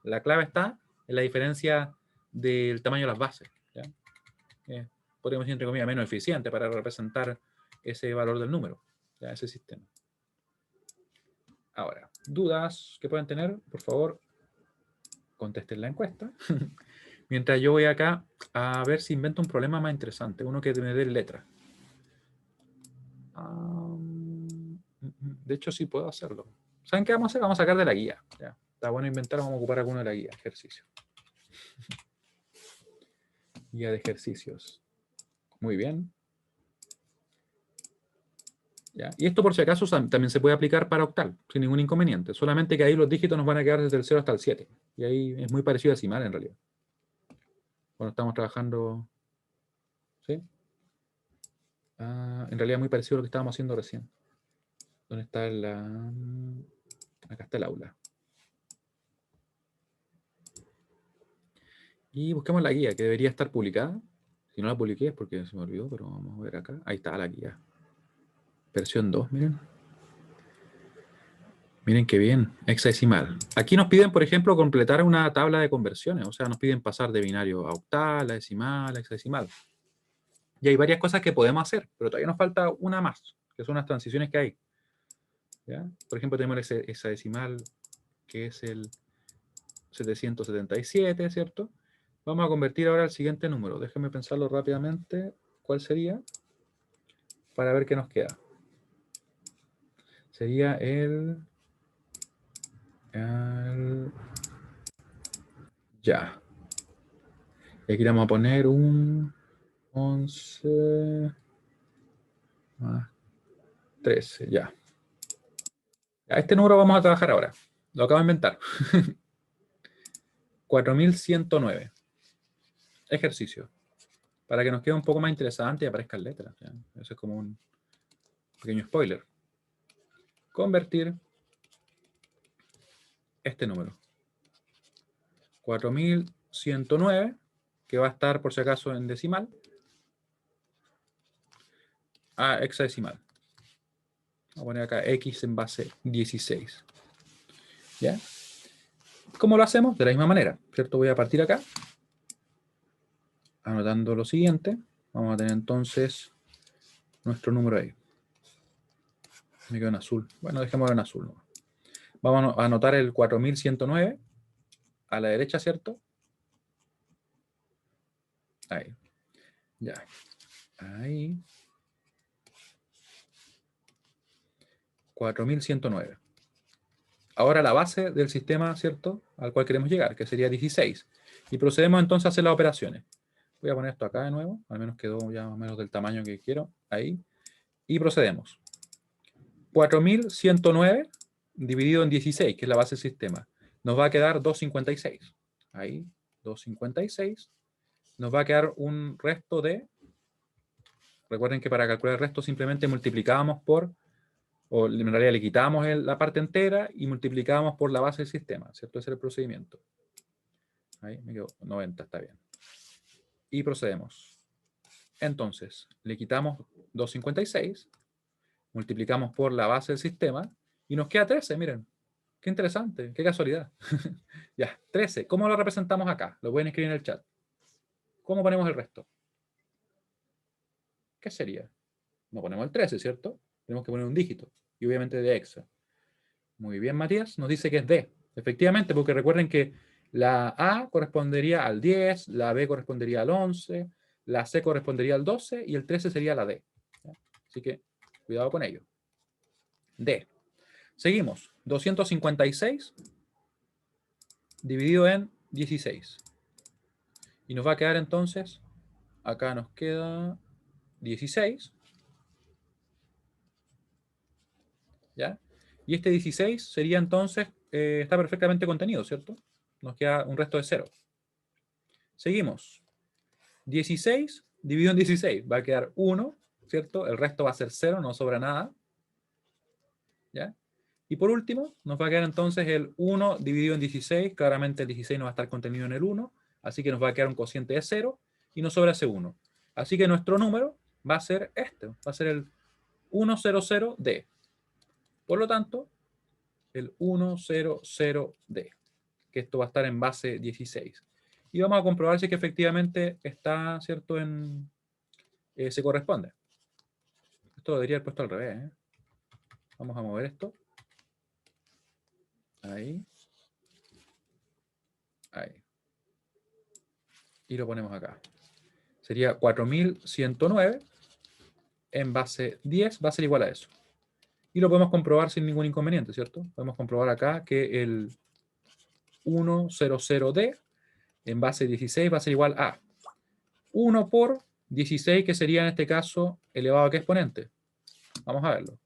La clave está en la diferencia del tamaño de las bases, ¿ya? Podemos decir, entre comillas, menos eficiente para representar ese valor del número, ¿ya? Ese sistema. Ahora, dudas que puedan tener, por favor, contesten la encuesta. Mientras yo voy acá a ver si invento un problema más interesante, uno que me dé letra. De hecho, sí puedo hacerlo. ¿Saben qué vamos a hacer? Vamos a sacar de la guía. Ya. Está bueno inventar, vamos a ocupar alguno de la guía. Ejercicio. Guía de ejercicios. Muy bien. ¿Ya? Y esto, por si acaso, también se puede aplicar para octal, sin ningún inconveniente. Solamente que ahí los dígitos nos van a quedar desde el 0 hasta el 7. Y ahí es muy parecido a decimal, en realidad. Cuando estamos trabajando... ¿Sí? En realidad muy parecido a lo que estábamos haciendo recién. ¿Dónde está acá está el aula. Y busquemos la guía, que debería estar publicada. Si no la publiqué es porque se me olvidó, pero vamos a ver acá. Ahí está la guía. Versión 2, miren. Miren qué bien, hexadecimal. Aquí nos piden, por ejemplo, completar una tabla de conversiones. O sea, nos piden pasar de binario a octal, a decimal, a hexadecimal. Y hay varias cosas que podemos hacer, pero todavía nos falta una más, que son las transiciones que hay. ¿Ya? Por ejemplo, tenemos el hexadecimal, que es el 777, ¿cierto? Vamos a convertir ahora al siguiente número. Déjenme pensarlo rápidamente. ¿Cuál sería? Para ver qué nos queda. Sería ya. Y aquí le vamos a poner un 11 más 13, ya. A este número vamos a trabajar ahora. Lo acabo de inventar. 4109. Ejercicio. Para que nos quede un poco más interesante y aparezcan letras. ¿Ya? Eso es como un pequeño spoiler. Convertir este número. 4109, que va a estar por si acaso en decimal, a hexadecimal. Voy a poner acá x en base 16. ¿Ya? ¿Cómo lo hacemos? De la misma manera, ¿cierto? Voy a partir acá, anotando lo siguiente. Vamos a tener entonces nuestro número ahí. Me quedó en azul. Bueno, dejémoslo en azul, ¿no? Vamos a anotar el 4109 a la derecha, ¿cierto? Ahí. Ya. Ahí. 4109. Ahora la base del sistema, ¿cierto? Al cual queremos llegar, que sería 16. Y procedemos entonces a hacer las operaciones. Voy a poner esto acá de nuevo. Al menos quedó ya más o menos del tamaño que quiero. Ahí. Y procedemos. 4109 dividido en 16, que es la base del sistema. Nos va a quedar 256. Ahí. 256. Nos va a quedar un resto de... Recuerden que para calcular el resto simplemente multiplicábamos por... O en realidad le quitamos la parte entera y multiplicamos por la base del sistema, ¿cierto? Ese es el procedimiento. Ahí me quedó 90, está bien. Y procedemos. Entonces, le quitamos 256, multiplicamos por la base del sistema y nos queda 13, miren. Qué interesante, qué casualidad. Ya, 13. ¿Cómo lo representamos acá? Lo pueden escribir en el chat. ¿Cómo ponemos el resto? ¿Qué sería? No ponemos el 13, ¿cierto? Tenemos que poner un dígito. Y obviamente de hexa. Muy bien, Matías. Nos dice que es D. Efectivamente, porque recuerden que la A correspondería al 10, la B correspondería al 11, la C correspondería al 12 y el 13 sería la D. ¿Ya? Así que cuidado con ello. D. Seguimos. 256 dividido en 16. Y nos va a quedar entonces, acá nos queda 16. ¿Ya? Y este 16 sería entonces, está perfectamente contenido, ¿cierto? Nos queda un resto de 0. Seguimos. 16 dividido en 16 va a quedar 1, ¿cierto? El resto va a ser 0, no sobra nada. ¿Ya? Y por último, nos va a quedar entonces el 1 dividido en 16. Claramente el 16 no va a estar contenido en el 1, así que nos va a quedar un cociente de 0 y nos sobra ese 1. Así que nuestro número va a ser este, va a ser el 100D. Por lo tanto, el 100D, que esto va a estar en base 16. Y vamos a comprobar si que efectivamente está, ¿cierto? Se corresponde. Esto lo debería haber puesto al revés, ¿eh? Vamos a mover esto. Ahí. Ahí. Y lo ponemos acá. Sería 4109 en base 10 va a ser igual a eso. Y lo podemos comprobar sin ningún inconveniente, ¿cierto? Podemos comprobar acá que el 100D en base 16 va a ser igual a 1 por 16, que sería en este caso elevado a qué exponente. Vamos a verlo.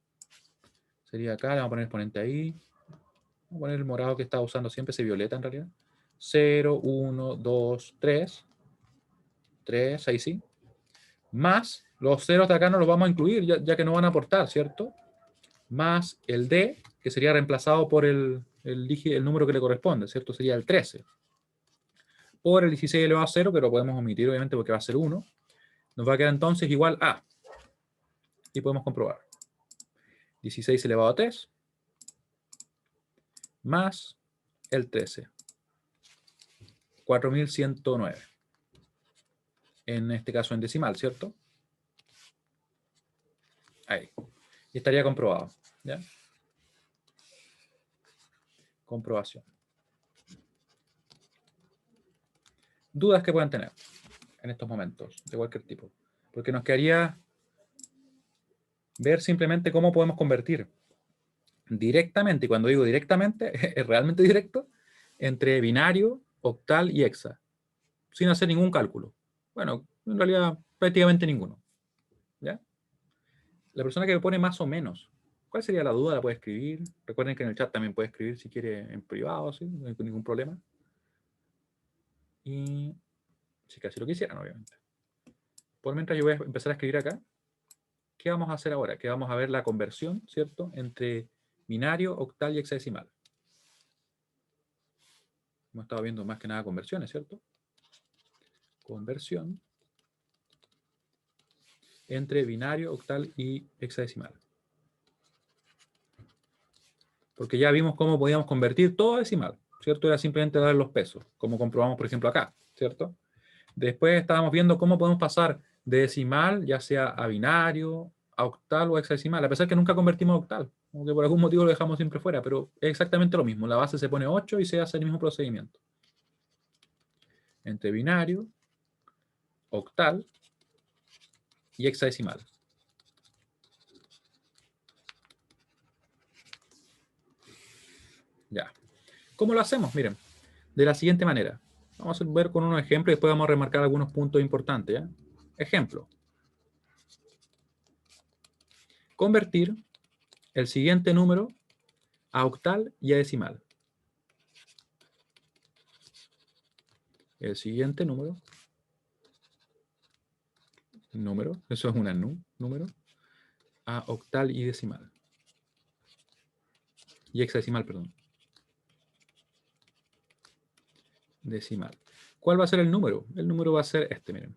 Sería acá, le vamos a poner exponente ahí. Vamos a poner el morado que estaba usando siempre, ese violeta en realidad. 0, 1, 2, 3. 3, ahí sí. Más los ceros de acá no los vamos a incluir, ya que no van a aportar, ¿cierto? más el D, que sería reemplazado por el número que le corresponde, ¿cierto? Sería el 13. Por el 16 elevado a 0, que lo podemos omitir obviamente porque va a ser 1. Nos va a quedar entonces igual a. Y podemos comprobar. 16 elevado a 3 más el 13. 4109. En este caso en decimal, ¿cierto? Ahí. Y estaría comprobado. ¿Ya? Comprobación. Dudas que puedan tener en estos momentos, de cualquier tipo. Porque nos quedaría ver simplemente cómo podemos convertir directamente, y cuando digo directamente, es realmente directo, entre binario, octal y hexa, sin hacer ningún cálculo. Bueno, en realidad prácticamente ninguno. ¿Ya? La persona que me pone más o menos, ¿cuál sería la duda? La puede escribir. Recuerden que en el chat también puede escribir si quiere en privado, ¿sí? No hay ningún problema. Y si casi lo quisieran, obviamente. Por mientras yo voy a empezar a escribir acá. ¿Qué vamos a hacer ahora? Que vamos a ver la conversión, ¿cierto? Entre binario, octal y hexadecimal. Hemos estado viendo más que nada conversiones, ¿cierto? Conversión entre binario, octal y hexadecimal. Porque ya vimos cómo podíamos convertir todo a decimal, ¿cierto? Era simplemente dar los pesos, como comprobamos, por ejemplo, acá, ¿cierto? Después estábamos viendo cómo podemos pasar de decimal, ya sea a binario, a octal o a hexadecimal, a pesar que nunca convertimos a octal, aunque por algún motivo lo dejamos siempre fuera, pero es exactamente lo mismo. La base se pone 8 y se hace el mismo procedimiento. Entre binario, octal y hexadecimal. Ya. ¿Cómo lo hacemos? Miren, de la siguiente manera. Vamos a ver con unos ejemplos y después vamos a remarcar algunos puntos importantes. ¿Ya? Ejemplo. Convertir el siguiente número a octal y a decimal. El siguiente número, eso es una número, a octal y decimal. Y hexadecimal, perdón. Decimal. ¿Cuál va a ser el número? El número va a ser este, miren.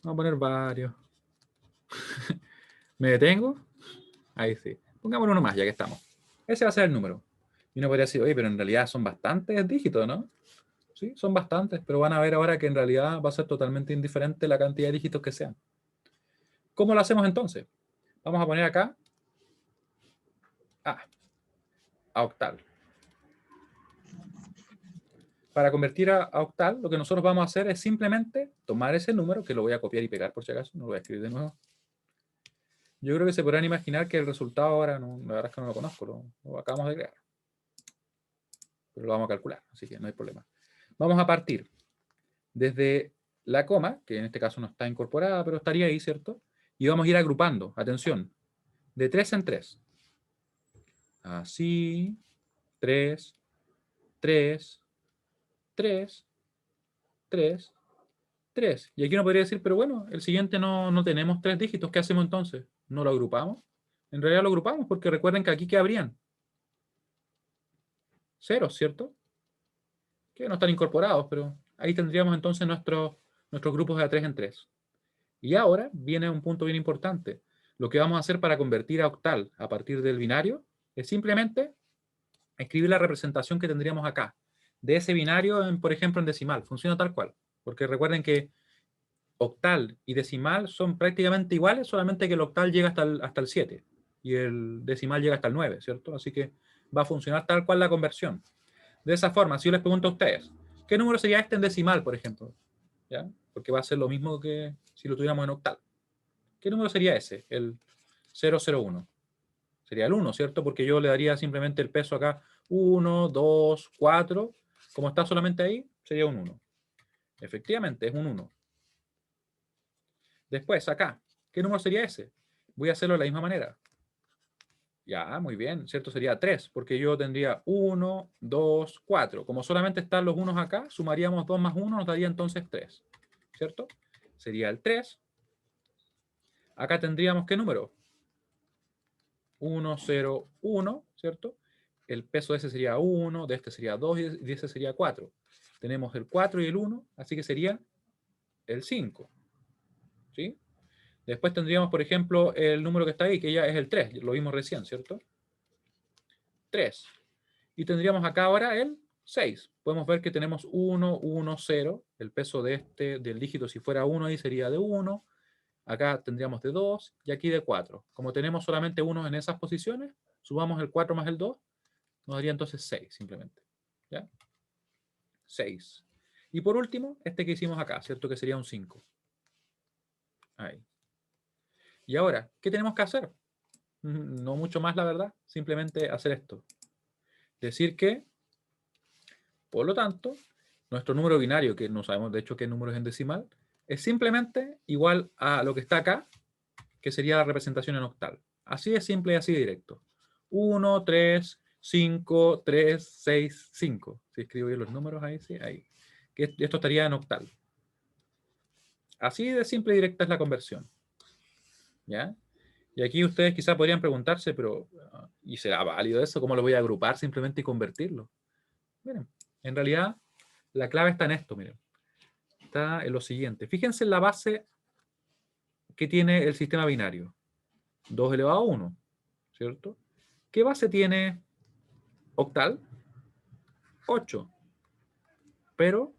Vamos a poner varios. ¿Me detengo? Ahí sí. Pongámosle uno más, ya que estamos. Ese va a ser el número. Y uno podría decir, oye, pero en realidad son bastantes dígitos, ¿no? Sí, son bastantes, pero van a ver ahora que en realidad va a ser totalmente indiferente la cantidad de dígitos que sean. ¿Cómo lo hacemos entonces? Vamos a poner acá a octal. Para convertir a octal, lo que nosotros vamos a hacer es simplemente tomar ese número, que lo voy a copiar y pegar por si acaso, no lo voy a escribir de nuevo. Yo creo que se podrán imaginar que el resultado ahora, no, la verdad es que no lo conozco, lo acabamos de crear. Pero lo vamos a calcular, así que no hay problema. Vamos a partir desde la coma, que en este caso no está incorporada, pero estaría ahí, ¿cierto? Y vamos a ir agrupando, atención, de 3 en 3. Así, 3, 3, 3, 3, 3. Y aquí uno podría decir, pero bueno, el siguiente no tenemos 3 dígitos, ¿qué hacemos entonces? ¿No lo agrupamos? En realidad lo agrupamos porque recuerden que aquí ¿qué habrían? Ceros, ¿cierto? Que no están incorporados, pero ahí tendríamos entonces nuestros grupos de a 3 en 3. Y ahora viene un punto bien importante. Lo que vamos a hacer para convertir a octal a partir del binario es simplemente escribir la representación que tendríamos acá, de ese binario, por ejemplo, en decimal. Funciona tal cual. Porque recuerden que octal y decimal son prácticamente iguales, solamente que el octal llega hasta el 7 y el decimal llega hasta el 9, ¿cierto? Así que va a funcionar tal cual la conversión. De esa forma, si yo les pregunto a ustedes, ¿qué número sería este en decimal, por ejemplo? ¿Ya? Porque va a ser lo mismo que si lo tuviéramos en octal. ¿Qué número sería ese? El 001. Sería el 1, ¿cierto? Porque yo le daría simplemente el peso acá 1, 2, 4. Como está solamente ahí, sería un 1. Efectivamente, es un 1. Después, acá, ¿qué número sería ese? Voy a hacerlo de la misma manera. Ya, muy bien, ¿cierto? Sería 3, porque yo tendría 1, 2, 4. Como solamente están los unos acá, sumaríamos 2 más 1, nos daría entonces 3, ¿cierto? Sería el 3, Acá tendríamos, ¿qué número? 1, 0, 1, ¿cierto? El peso de ese sería 1, de este sería 2 y de ese sería 4. Tenemos el 4 y el 1, así que sería el 5. ¿Sí? Después tendríamos, por ejemplo, el número que está ahí, que ya es el 3, lo vimos recién, ¿cierto? 3. Y tendríamos acá ahora el 6. Podemos ver que tenemos 1, 1, 0. El peso de del dígito, si fuera 1 ahí, sería de 1. Acá tendríamos de 2 y aquí de 4. Como tenemos solamente 1 en esas posiciones, sumamos el 4 más el 2, nos daría entonces 6 simplemente. ¿Ya? 6. Y por último, este que hicimos acá, ¿cierto? Que sería un 5. Ahí. Y ahora, ¿qué tenemos que hacer? No mucho más, la verdad. Simplemente hacer esto. Decir que, por lo tanto, nuestro número binario, que no sabemos de hecho qué número es en decimal, es simplemente igual a lo que está acá, que sería la representación en octal. Así de simple y así de directo. 1, 3, 5, 3, 6, 5. Si escribo bien los números ahí, sí, ahí. Que esto estaría en octal. Así de simple y directa es la conversión. ¿Ya? Y aquí ustedes quizás podrían preguntarse, pero ¿y será válido eso? ¿Cómo lo voy a agrupar simplemente y convertirlo? Miren, en realidad la clave está en esto, miren. Está en lo siguiente. Fíjense en la base que tiene el sistema binario. 2 elevado a 1, ¿cierto? ¿Qué base tiene octal? 8. Pero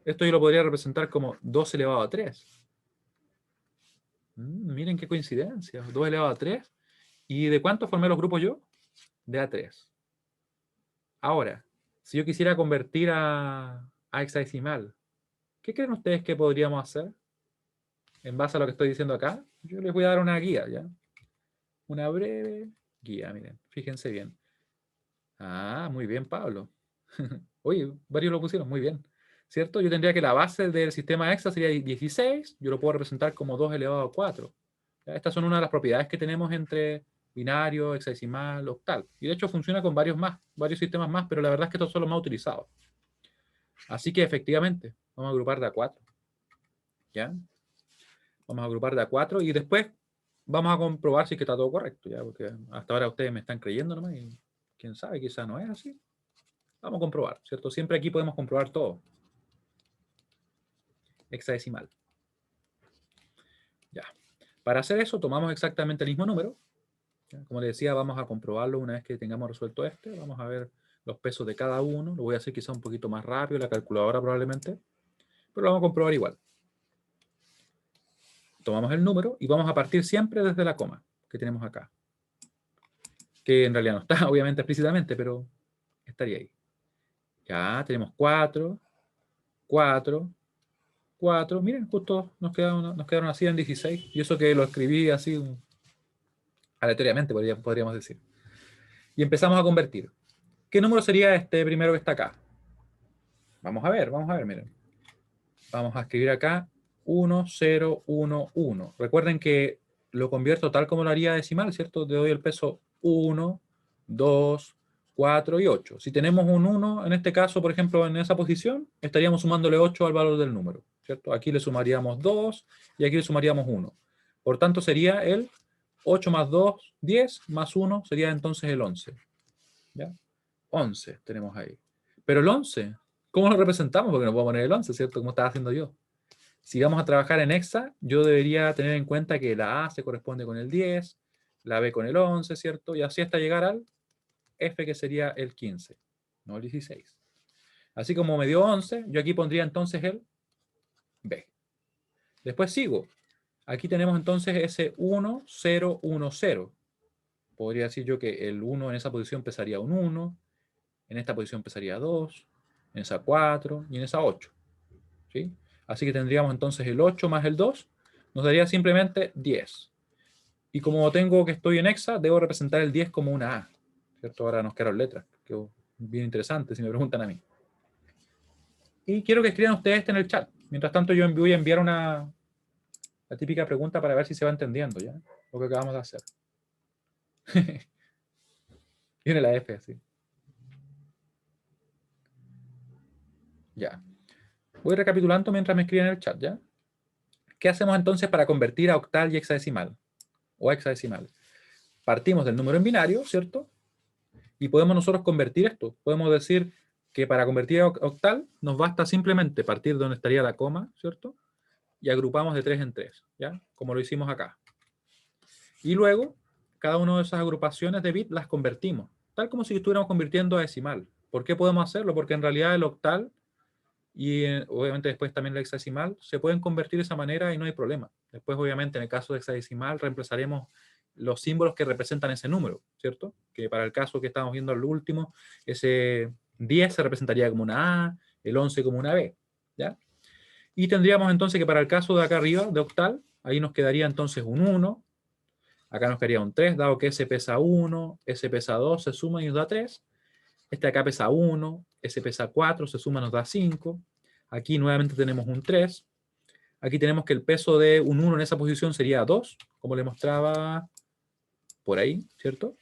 esto yo lo podría representar como 2 elevado a 3. Miren qué coincidencia. 2 elevado a 3. ¿Y de cuánto formé los grupos yo? De A3. Ahora, si yo quisiera convertir a hexadecimal, ¿qué creen ustedes que podríamos hacer? En base a lo que estoy diciendo acá, yo les voy a dar una guía, ¿ya? Una breve guía, miren, fíjense bien. Ah, muy bien, Pablo. Oye, varios lo pusieron, muy bien. ¿Cierto? Yo tendría que la base del sistema hexa sería 16, yo lo puedo representar como 2 elevado a 4. ¿Ya? Estas son una de las propiedades que tenemos entre binario, hexadecimal, octal. Y de hecho funciona con varios sistemas más, pero la verdad es que estos son los más utilizados. Así que efectivamente, vamos a agrupar de a 4. ¿Ya? Vamos a agrupar de a 4 y después vamos a comprobar si es que está todo correcto, ¿ya? Porque hasta ahora ustedes me están creyendo nomás y quién sabe, quizás no es así. Vamos a comprobar, ¿cierto? Siempre aquí podemos comprobar todo. Hexadecimal. Ya. Para hacer eso, tomamos exactamente el mismo número. ¿Ya? Como les decía, vamos a comprobarlo una vez que tengamos resuelto este. Vamos a ver los pesos de cada uno. Lo voy a hacer quizá un poquito más rápido, la calculadora probablemente. Pero lo vamos a comprobar igual. Tomamos el número y vamos a partir siempre desde la coma que tenemos acá. Que en realidad no está, obviamente, explícitamente, pero estaría ahí. Ya, tenemos 4, 4, 4. Miren, justo nos quedaron así en 16. Y eso que lo escribí así aleatoriamente, podríamos decir. Y empezamos a convertir. ¿Qué número sería este primero que está acá? Vamos a ver, miren. Vamos a escribir acá 1, 0, 1, 1. Recuerden que lo convierto tal como lo haría decimal, ¿cierto? Le doy el peso 1, 2, 4 y 8. Si tenemos un 1, en este caso, por ejemplo, en esa posición, estaríamos sumándole 8 al valor del número, ¿cierto? Aquí le sumaríamos 2 y aquí le sumaríamos 1. Por tanto, sería el 8 más 2, 10, más 1 sería entonces el 11. ¿Ya? 11 tenemos ahí. Pero el 11, ¿cómo lo representamos? Porque no puedo poner el 11, ¿cierto? Como estaba haciendo yo. Si vamos a trabajar en hexa, yo debería tener en cuenta que la A se corresponde con el 10, la B con el 11, ¿cierto? Y así hasta llegar al F, que sería el 15, no el 16. Así como me dio 11, yo aquí pondría entonces el B. Después sigo. Aquí tenemos entonces ese 1, 0, 1, 0. Podría decir yo que el 1 en esa posición pesaría un 1, en esta posición pesaría 2, en esa 4 y en esa 8. ¿Sí? Así que tendríamos entonces el 8 más el 2, nos daría simplemente 10. Y como tengo que estoy en hexa, debo representar el 10 como una A. ¿Cierto? Ahora nos quedaron letras. Quedó bien interesante si me preguntan a mí. Y quiero que escriban ustedes este en el chat. Mientras tanto, yo voy a enviar la típica pregunta para ver si se va entendiendo ya lo que acabamos de hacer. Viene la F así. Ya. Voy recapitulando mientras me escriben en el chat, ¿ya? ¿qué hacemos entonces para convertir a octal y hexadecimal? O hexadecimal. Partimos del número en binario, ¿cierto? Y podemos nosotros convertir esto. Podemos decir que para convertir a octal nos basta simplemente partir de donde estaría la coma, ¿cierto? Y agrupamos de 3 en 3, ¿ya? Como lo hicimos acá. Y luego, cada una de esas agrupaciones de bits las convertimos, tal como si estuviéramos convirtiendo a decimal. ¿Por qué podemos hacerlo? Porque en realidad el octal y obviamente después también el hexadecimal se pueden convertir de esa manera y no hay problema. Después, obviamente, en el caso de hexadecimal reemplazaremos los símbolos que representan ese número, ¿cierto? Que para el caso que estamos viendo al último, ese 10 se representaría como una A, el 11 como una B, ¿ya? Y tendríamos entonces que para el caso de acá arriba, de octal, ahí nos quedaría entonces un 1, acá nos quedaría un 3, dado que ese pesa 1, ese pesa 2, se suma y nos da 3. Este acá pesa 1, ese pesa 4, se suma nos da 5. Aquí nuevamente tenemos un 3. Aquí tenemos que el peso de un 1 en esa posición sería 2, como le mostraba por ahí, ¿cierto?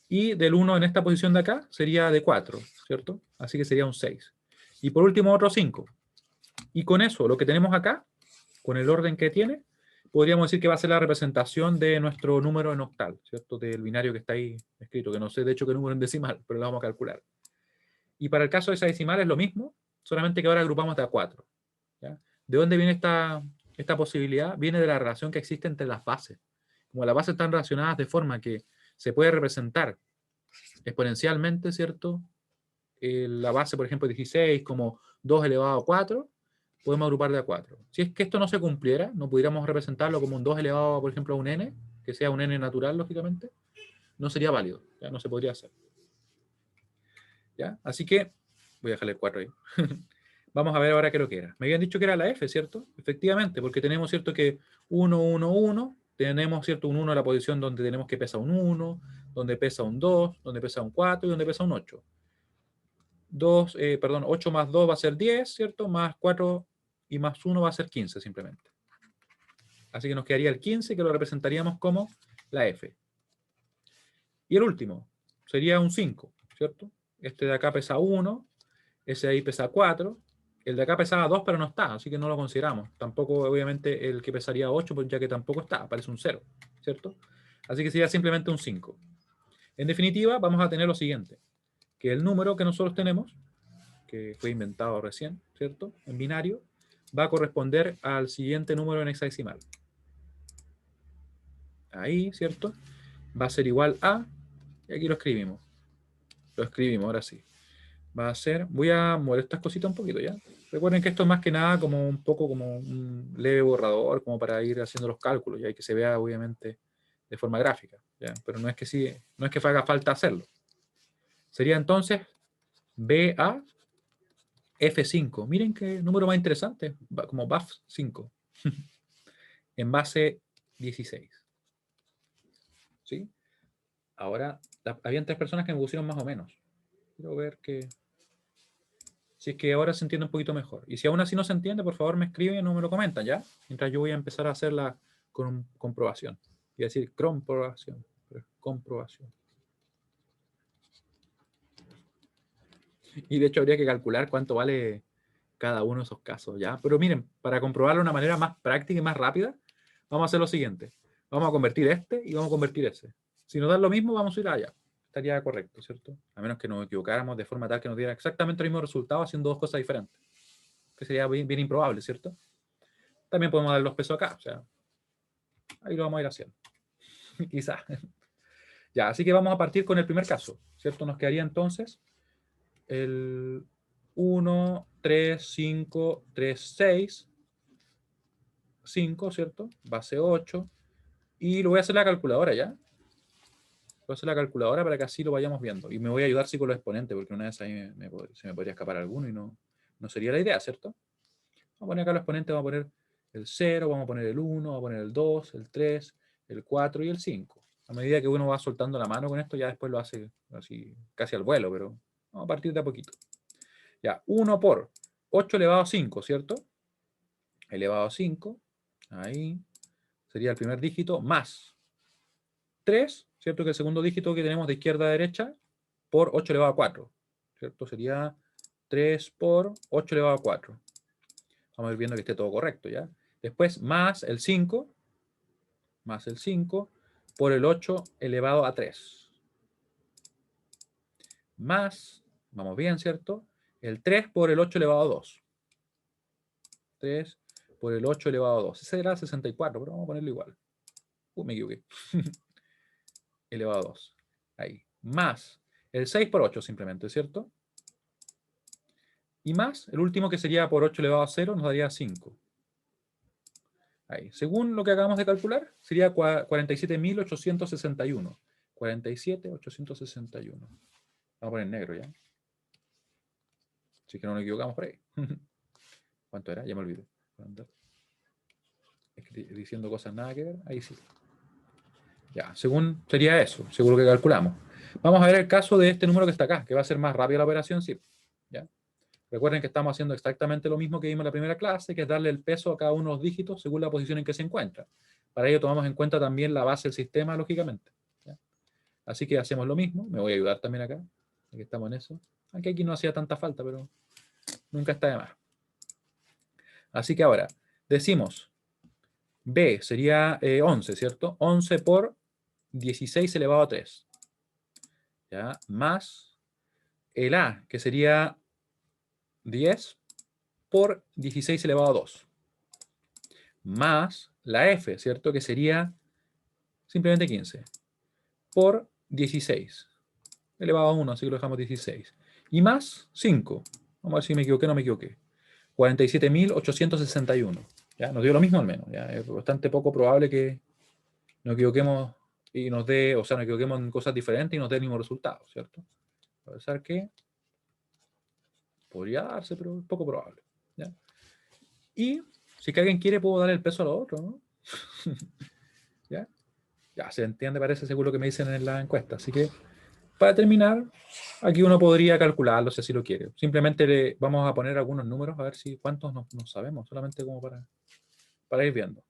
Y del 1 en esta posición de acá sería de 4, ¿cierto? Así que sería un 6. Y por último otro 5. Y con eso, lo que tenemos acá, con el orden que tiene, podríamos decir que va a ser la representación de nuestro número en octal, ¿cierto? Del binario que está ahí escrito, que no sé de hecho qué número en decimal, pero lo vamos a calcular. Y para el caso de hexadecimal es lo mismo, solamente que ahora agrupamos de a 4. ¿Ya? ¿De dónde viene esta posibilidad? Viene de la relación que existe entre las bases. Como las bases están relacionadas de forma que se puede representar exponencialmente, ¿cierto? La base, por ejemplo, 16 como 2 elevado a 4, podemos agrupar de a 4. Si es que esto no se cumpliera, no pudiéramos representarlo como un 2 elevado, por ejemplo, a un n, que sea un n natural, lógicamente, no sería válido, ya no se podría hacer. ¿Ya? Así que, voy a dejarle el 4 ahí. Vamos a ver ahora qué es lo que era. Me habían dicho que era la F, ¿cierto? Efectivamente, porque tenemos, ¿cierto? Que 1, 1, 1, tenemos, ¿cierto? Un 1 en la posición donde tenemos que pesa un 1, donde pesa un 2, donde pesa un 4 y donde pesa un 8. 8 más 2 va a ser 10, ¿cierto? Más 4 y más 1 va a ser 15 simplemente. Así que nos quedaría el 15 que lo representaríamos como la F. Y el último sería un 5, ¿cierto? Este de acá pesa 1, ese de ahí pesa 4, el de acá pesaba 2 pero no está, así que no lo consideramos. Tampoco obviamente el que pesaría 8, pues ya que tampoco está, aparece un 0, ¿cierto? Así que sería simplemente un 5. En definitiva, vamos a tener lo siguiente, que el número que nosotros tenemos, que fue inventado recién, ¿cierto? En binario, va a corresponder al siguiente número en hexadecimal. Ahí, ¿cierto? Va a ser igual a, y aquí lo escribimos. Lo escribimos, ahora sí. Va a ser, voy a mover estas cositas un poquito, ¿ya? Recuerden que esto es más que nada como un poco como un leve borrador, como para ir haciendo los cálculos, ya, y que se vea obviamente de forma gráfica, ¿ya? Pero no es que haga falta hacerlo. Sería entonces BA F5. Miren qué número más interesante, como BAF5, en base 16. ¿Sí? Ahora, habían 3 personas que me pusieron más o menos. Quiero ver que... Si es que ahora se entiende un poquito mejor. Y si aún así no se entiende, por favor me escriben o me lo comentan, ¿ya? Mientras yo voy a empezar a hacer la comprobación. Voy a decir comprobación. Comprobación. Y de hecho habría que calcular cuánto vale cada uno de esos casos, ¿ya? Pero miren, para comprobarlo de una manera más práctica y más rápida, vamos a hacer lo siguiente. Vamos a convertir este y vamos a convertir ese. Si nos dan lo mismo, vamos a ir allá. Estaría correcto, ¿cierto? A menos que nos equivocáramos de forma tal que nos diera exactamente el mismo resultado haciendo 2 cosas diferentes. Que sería bien improbable, ¿cierto? También podemos dar los pesos acá, o sea, ahí lo vamos a ir haciendo. Quizás. Ya, así que vamos a partir con el primer caso, ¿cierto? Nos quedaría entonces el 1, 3, 5, 3, 6, 5, ¿cierto? Base 8. Y lo voy a hacer la calculadora, ¿ya? Voy a hacer la calculadora para que así lo vayamos viendo. Y me voy a ayudar sí con los exponentes, porque una vez ahí se me podría escapar alguno y no sería la idea, ¿cierto? Vamos a poner acá los exponentes, vamos a poner el 0, vamos a poner el 1, vamos a poner el 2, el 3, el 4 y el 5. A medida que uno va soltando la mano con esto, ya después lo hace así casi al vuelo, pero vamos a partir de a poquito. Ya, 1 por 8 elevado a 5, ¿cierto? Elevado a 5, ahí sería el primer dígito, más 3, ¿cierto? Que el segundo dígito que tenemos de izquierda a derecha, por 8 elevado a 4, ¿cierto? Sería 3 por 8 elevado a 4. Vamos a ir viendo que esté todo correcto, ¿ya? Después más el 5 por el 8 elevado a 3. Más, vamos bien, ¿cierto? El 3 por el 8 elevado a 2. 3 por el 8 elevado a 2. Ese era 64, pero vamos a ponerlo igual. Me equivoqué. Elevado a 2. Ahí. Más el 6 por 8 simplemente, ¿cierto? Y más el último que sería por 8 elevado a 0 nos daría 5. Ahí. Según lo que acabamos de calcular, sería 47.861. 47.861. Vamos a poner negro ya. Así que no nos equivocamos por ahí. ¿Cuánto era? Ya me olvidé. Diciendo cosas nada que ver. Ahí sí. Ya, según sería eso, seguro que calculamos. Vamos a ver el caso de este número que está acá, que va a ser más rápida la operación, sí. ¿Ya? Recuerden que estamos haciendo exactamente lo mismo que vimos en la primera clase, que es darle el peso a cada uno de los dígitos según la posición en que se encuentra. Para ello tomamos en cuenta también la base del sistema, lógicamente. ¿Ya? Así que hacemos lo mismo. Me voy a ayudar también acá, ya que estamos en eso. Aunque aquí no hacía tanta falta, pero nunca está de más. Así que ahora, decimos, B sería 11, ¿cierto? 11 por 16 elevado a 3. ¿Ya? Más el A, que sería 10 por 16 elevado a 2. Más la F, ¿cierto? Que sería simplemente 15 por 16 elevado a 1, así que lo dejamos 16. Y más 5. Vamos a ver si me equivoqué o no me equivoqué. 47.861. ¿Ya? Nos dio lo mismo al menos. ¿Ya? Es bastante poco probable que nos equivoquemos y nos dé, o sea, nos equivoquemos en cosas diferentes y nos dé el mismo resultado, ¿cierto? A pesar que podría darse, pero es poco probable. ¿Ya? Y si que alguien quiere, puedo dar el peso a lo otro, ¿no? ¿Ya? Ya se entiende, parece seguro que me dicen en la encuesta. Así que, para terminar, aquí uno podría calcularlo si así lo quiere. Simplemente le vamos a poner algunos números a ver si cuántos no sabemos, solamente como para ir viendo.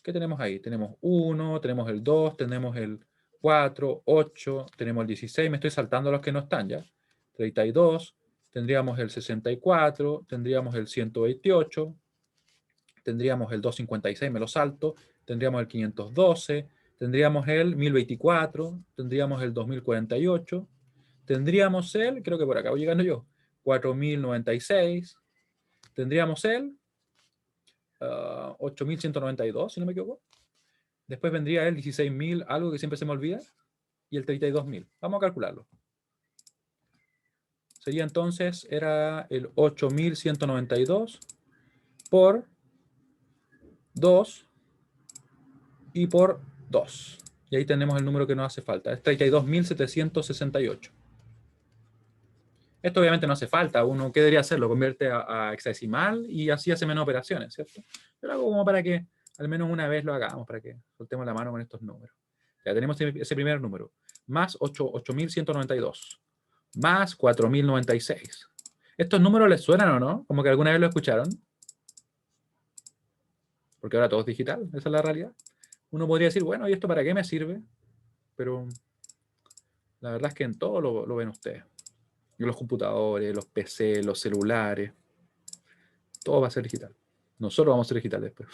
¿Qué tenemos ahí? Tenemos 1, tenemos el 2, tenemos el 4, 8, tenemos el 16, me estoy saltando los que no están ya. 32, tendríamos el 64, tendríamos el 128, tendríamos el 256, me lo salto, tendríamos el 512, tendríamos el 1024, tendríamos el 2048, tendríamos el, creo que por acá voy llegando yo, 4096, tendríamos el 8192, si no me equivoco. Después vendría el 16.000, algo que siempre se me olvida, y el 32.000. Vamos a calcularlo. Sería entonces, era el 8.192 por 2 y por 2. Y ahí tenemos el número que nos hace falta. Es 32.768. Esto obviamente no hace falta. Uno, ¿qué debería hacer? Lo convierte a hexadecimal y así hace menos operaciones, ¿cierto? Pero hago como para que al menos una vez lo hagamos, para que soltemos la mano con estos números. Ya tenemos ese primer número. Más 8.192. Más 4.096. ¿Estos números les suenan o no? Como que alguna vez lo escucharon. Porque ahora todo es digital, esa es la realidad. Uno podría decir, bueno, ¿y esto para qué me sirve? Pero la verdad es que en todo lo ven ustedes. Los computadores, los PC, los celulares. Todo va a ser digital. Nosotros vamos a ser digital después.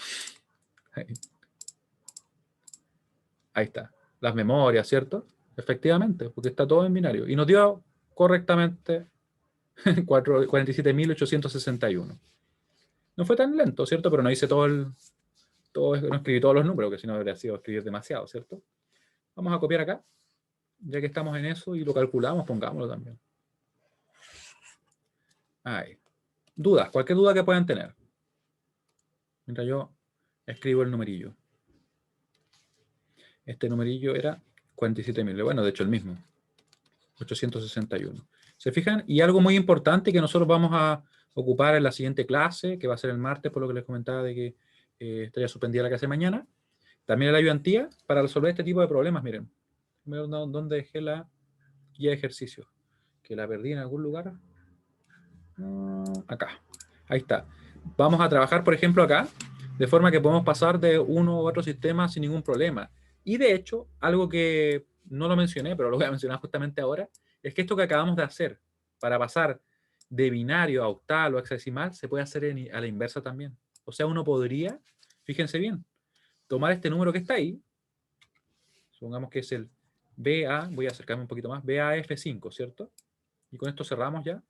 Ahí está. Las memorias, ¿cierto? Efectivamente, porque está todo en binario. Y nos dio correctamente 47.861. No fue tan lento, ¿cierto? Pero no hice no escribí todos los números, que si no habría sido escribir demasiado, ¿cierto? Vamos a copiar acá, ya que estamos en eso y lo calculamos, pongámoslo también. Ahí. Dudas, cualquier duda que puedan tener. Mientras yo escribo el numerillo. Este numerillo era 47.000. Bueno, de hecho el mismo. 861. ¿Se fijan? Y algo muy importante que nosotros vamos a ocupar en la siguiente clase, que va a ser el martes, por lo que les comentaba de que estaría suspendida la clase de mañana. También la ayudantía para resolver este tipo de problemas. Miren, ¿dónde dejé la guía de ejercicios? Que la perdí en algún lugar. Acá. Ahí está. Vamos a trabajar, por ejemplo, acá, de forma que podemos pasar de uno u otro sistema sin ningún problema. Y de hecho, algo que no lo mencioné, pero lo voy a mencionar justamente ahora, es que esto que acabamos de hacer para pasar de binario a octal o hexadecimal se puede hacer a la inversa también. O sea, uno podría, fíjense bien, tomar este número que está ahí, supongamos que es el BA, voy a acercarme un poquito más, BAF5, ¿cierto? Y con esto cerramos ya.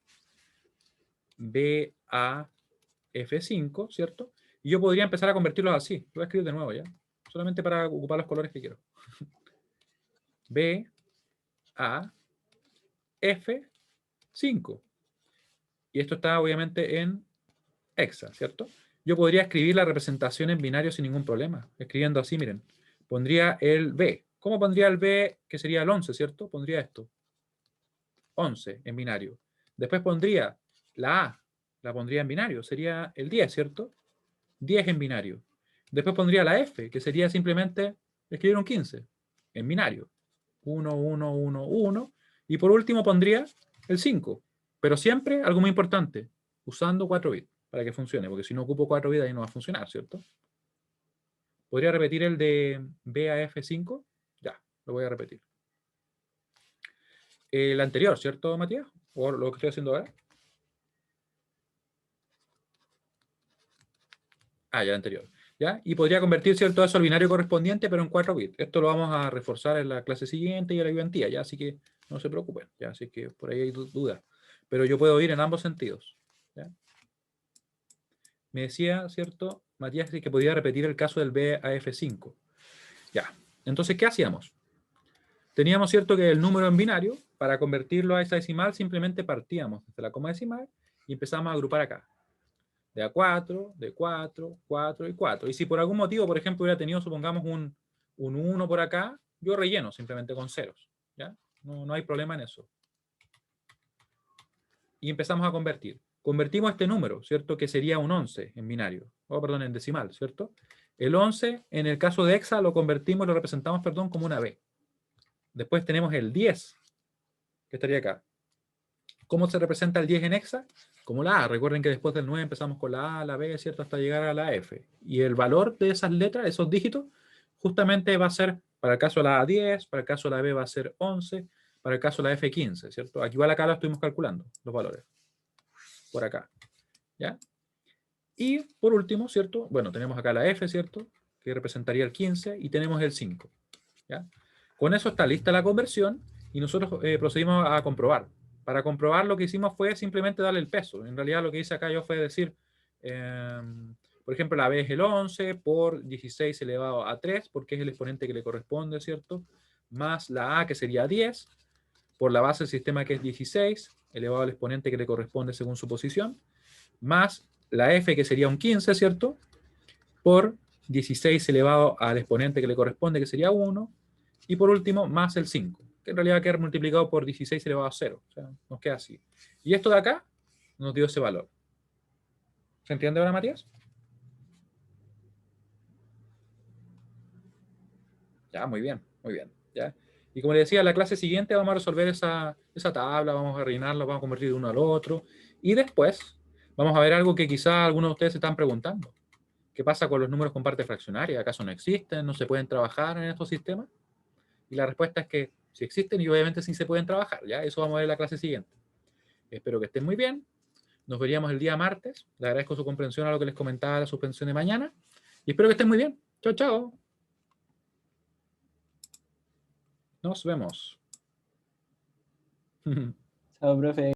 BAF5, ¿cierto? Y yo podría empezar a convertirlos así. Lo voy a escribir de nuevo ya. Solamente para ocupar los colores que quiero. BAF5. Y esto está obviamente en hexa, ¿cierto? Yo podría escribir la representación en binario sin ningún problema. Escribiendo así, miren. Pondría el B. ¿Cómo pondría el B? Que sería el 11, ¿cierto? Pondría esto. 11 en binario. Después pondría la A. La pondría en binario. Sería el 10, ¿cierto? 10 en binario. Después pondría la F, que sería simplemente escribir un 15 en binario. 1, 1, 1, 1. Y por último pondría el 5. Pero siempre, algo muy importante, usando 4 bits para que funcione, porque si no ocupo 4 bits ahí no va a funcionar, ¿cierto? ¿Podría repetir el de BAF5? Ya, lo voy a repetir. El anterior, ¿cierto, Matías? ¿O lo que estoy haciendo ahora? Ah, ya el anterior. ¿Ya? Y podría convertir, ¿cierto?, eso al binario correspondiente, pero en 4 bits. Esto lo vamos a reforzar en la clase siguiente y en la ayudantía, ¿ya? Así que no se preocupen, ¿ya? Así que por ahí hay dudas. Pero yo puedo ir en ambos sentidos, ¿ya? Me decía, ¿cierto, Matías, que podía repetir el caso del BAF5. Ya. Entonces, ¿qué hacíamos? Teníamos, ¿cierto?, que el número en binario, para convertirlo a hexadecimal, simplemente partíamos desde la coma decimal y empezamos a agrupar acá. De a 4, de 4, 4 y 4. Y si por algún motivo, por ejemplo, hubiera tenido, supongamos, un 1 por acá, yo relleno simplemente con ceros. ¿Ya? No hay problema en eso. Y empezamos a convertir. Convertimos este número, ¿cierto? Que sería un 11 en binario. Perdón, en decimal, ¿cierto? El 11, en el caso de hexa, lo convertimos, lo representamos, perdón, como una B. Después tenemos el 10, que estaría acá. ¿Cómo se representa el 10 en hexa? Como la A. Recuerden que después del 9 empezamos con la A, la B, ¿cierto? Hasta llegar a la F. Y el valor de esas letras, esos dígitos, justamente va a ser, para el caso de la A 10, para el caso de la B va a ser 11, para el caso de la F 15, ¿cierto? Aquí igual acá lo estuvimos calculando, los valores. Por acá. ¿Ya? Y por último, ¿cierto? Bueno, tenemos acá la F, ¿cierto? Que representaría el 15 y tenemos el 5. ¿Ya? Con eso está lista la conversión y nosotros procedimos a comprobar. Para comprobar lo que hicimos fue simplemente darle el peso. En realidad lo que hice acá yo fue decir, por ejemplo, la B es el 11 por 16 elevado a 3, porque es el exponente que le corresponde, ¿cierto? Más la A, que sería 10, por la base del sistema, que es 16, elevado al exponente que le corresponde según su posición, más la F, que sería un 15, ¿cierto? Por 16 elevado al exponente que le corresponde, que sería 1, y por último, más el 5, que en realidad va a quedar multiplicado por 16 elevado a 0. O sea, nos queda así. Y esto de acá nos dio ese valor. ¿Se entiende ahora, Matías? Ya, muy bien, muy bien. ¿Ya? Y como le decía, la clase siguiente vamos a resolver esa tabla, vamos a rellenarla, vamos a convertir de uno al otro. Y después vamos a ver algo que quizá algunos de ustedes se están preguntando. ¿Qué pasa con los números con parte fraccionaria? ¿Acaso no existen? ¿No se pueden trabajar en estos sistemas? Y la respuesta es que sí existen y obviamente sí se pueden trabajar. ¿Ya? Eso vamos a ver en la clase siguiente. Espero que estén muy bien. Nos veríamos el día martes. Le agradezco su comprensión a lo que les comentaba la suspensión de mañana. Y espero que estén muy bien. Chao, chao. Nos vemos. Chao, profe.